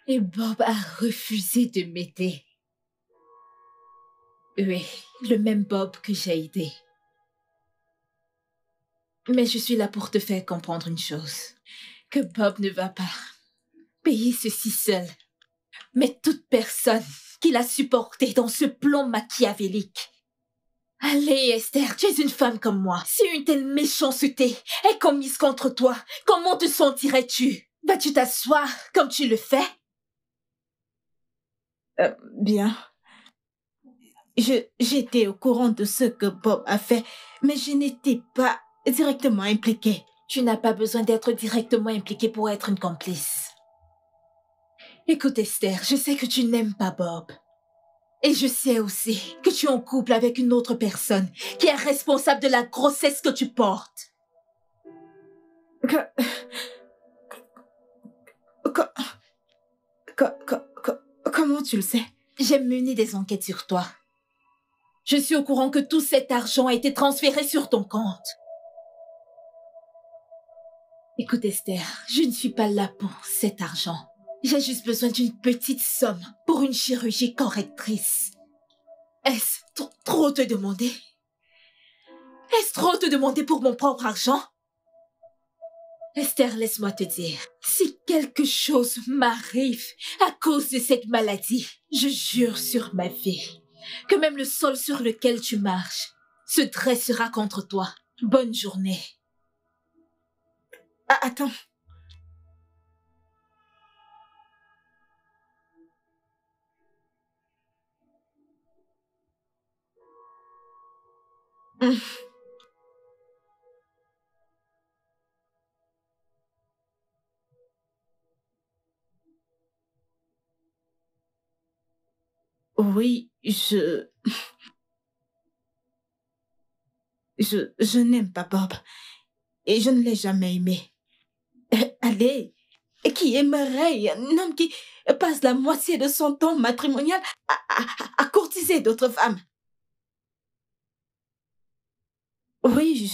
Et Bob a refusé de m'aider. Oui, le même Bob que j'ai aidé. Mais je suis là pour te faire comprendre une chose. Que Bob ne va pas payer ceci seul. Mais toute personne qui l'a supporté dans ce plan machiavélique. Allez, Esther, tu es une femme comme moi. Si une telle méchanceté est commise contre toi, comment te sentirais-tu? Vas-tu t'asseoir comme tu le fais? Bien. J'étais au courant de ce que Bob a fait, mais je n'étais pas directement impliquée. Tu n'as pas besoin d'être directement impliquée pour être une complice. Écoute, Esther, je sais que tu n'aimes pas Bob. Et je sais aussi que tu es en couple avec une autre personne qui est responsable de la grossesse que tu portes. Comment tu le sais? J'ai mené des enquêtes sur toi. Je suis au courant que tout cet argent a été transféré sur ton compte. Écoute, Esther, je ne suis pas là pour cet argent. J'ai juste besoin d'une petite somme pour une chirurgie correctrice. Est-ce trop te demander? Est-ce trop te demander pour mon propre argent? Esther, laisse-moi te dire, si quelque chose m'arrive à cause de cette maladie, je jure sur ma vie que même le sol sur lequel tu marches se dressera contre toi. Bonne journée. Ah, attends. Oui, je n'aime pas Bob. Et je ne l'ai jamais aimé. Allez, qui aimerait un homme qui passe la moitié de son temps matrimonial à courtiser d'autres femmes? Oui,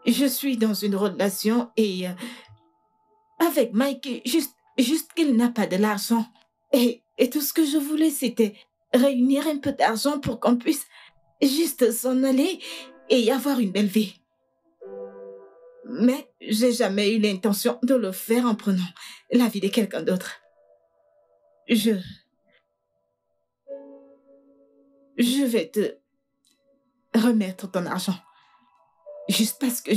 je suis dans une relation et avec Mike, juste qu'il n'a pas de l'argent. Et tout ce que je voulais, c'était réunir un peu d'argent pour qu'on puisse juste s'en aller et y avoir une belle vie. Mais j'ai jamais eu l'intention de le faire en prenant la vie de quelqu'un d'autre. Je vais te remettre ton argent. Juste parce que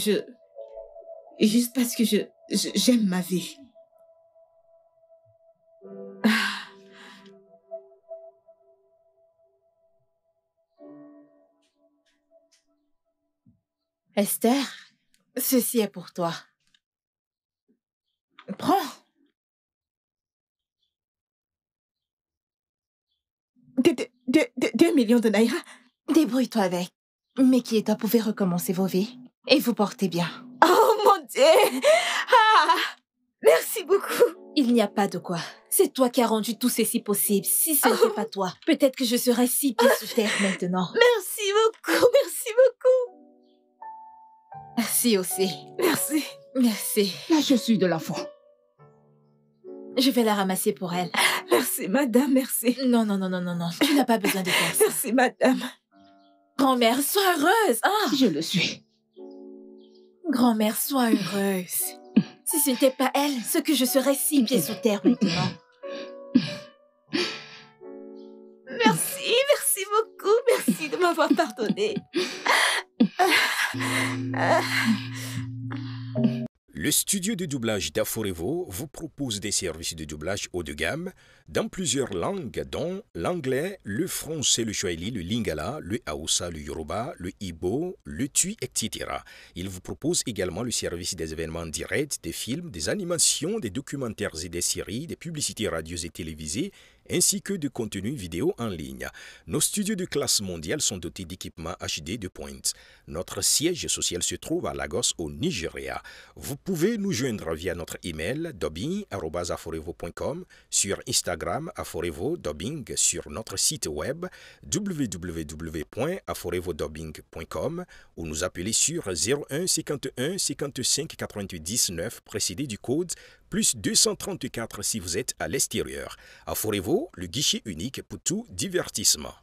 j'aime ma vie. Esther, ceci est pour toi. Prends. 2 millions de naira? Débrouille-toi avec. Mais qui et toi pouvez recommencer vos vies. Et vous portez bien. Oh mon Dieu! Ah! Merci beaucoup. Il n'y a pas de quoi. C'est toi qui as rendu tout ceci possible. Si ce n'était pas toi, peut-être que je serais 6 pieds sous terre maintenant. Merci beaucoup, merci beaucoup. Merci aussi. Merci. Merci. Là, je suis de l'enfant. Je vais la ramasser pour elle. Merci, madame, merci. Non. Tu n'as pas besoin de faire ça. Merci, madame. Grand-mère, sois heureuse. Ah, Je le suis. grand-mère, sois heureuse. Si ce n'était pas elle, ce que je serais 6 pieds sous terre maintenant. Merci beaucoup. Merci de m'avoir pardonné. Le studio de doublage d'Aforevo vous propose des services de doublage haut de gamme dans plusieurs langues, dont l'anglais, le français, le swahili, le lingala, le hausa, le yoruba, le igbo, le tui, etc. Il vous propose également le service des événements directs, des films, des animations, des documentaires et des séries, des publicités radio et télévisées, ainsi que de contenus vidéo en ligne. Nos studios de classe mondiale sont dotés d'équipements HD de pointe. Notre siège social se trouve à Lagos, au Nigeria. Vous pouvez nous joindre via notre email dubbing@aforevo.com, sur Instagram Aforevo Dubbing, sur notre site web www.aforevodubbing.com ou nous appeler sur 01 51 55 88 19 précédé du code plus 234 si vous êtes à l'extérieur. Aforevo, le guichet unique pour tout divertissement.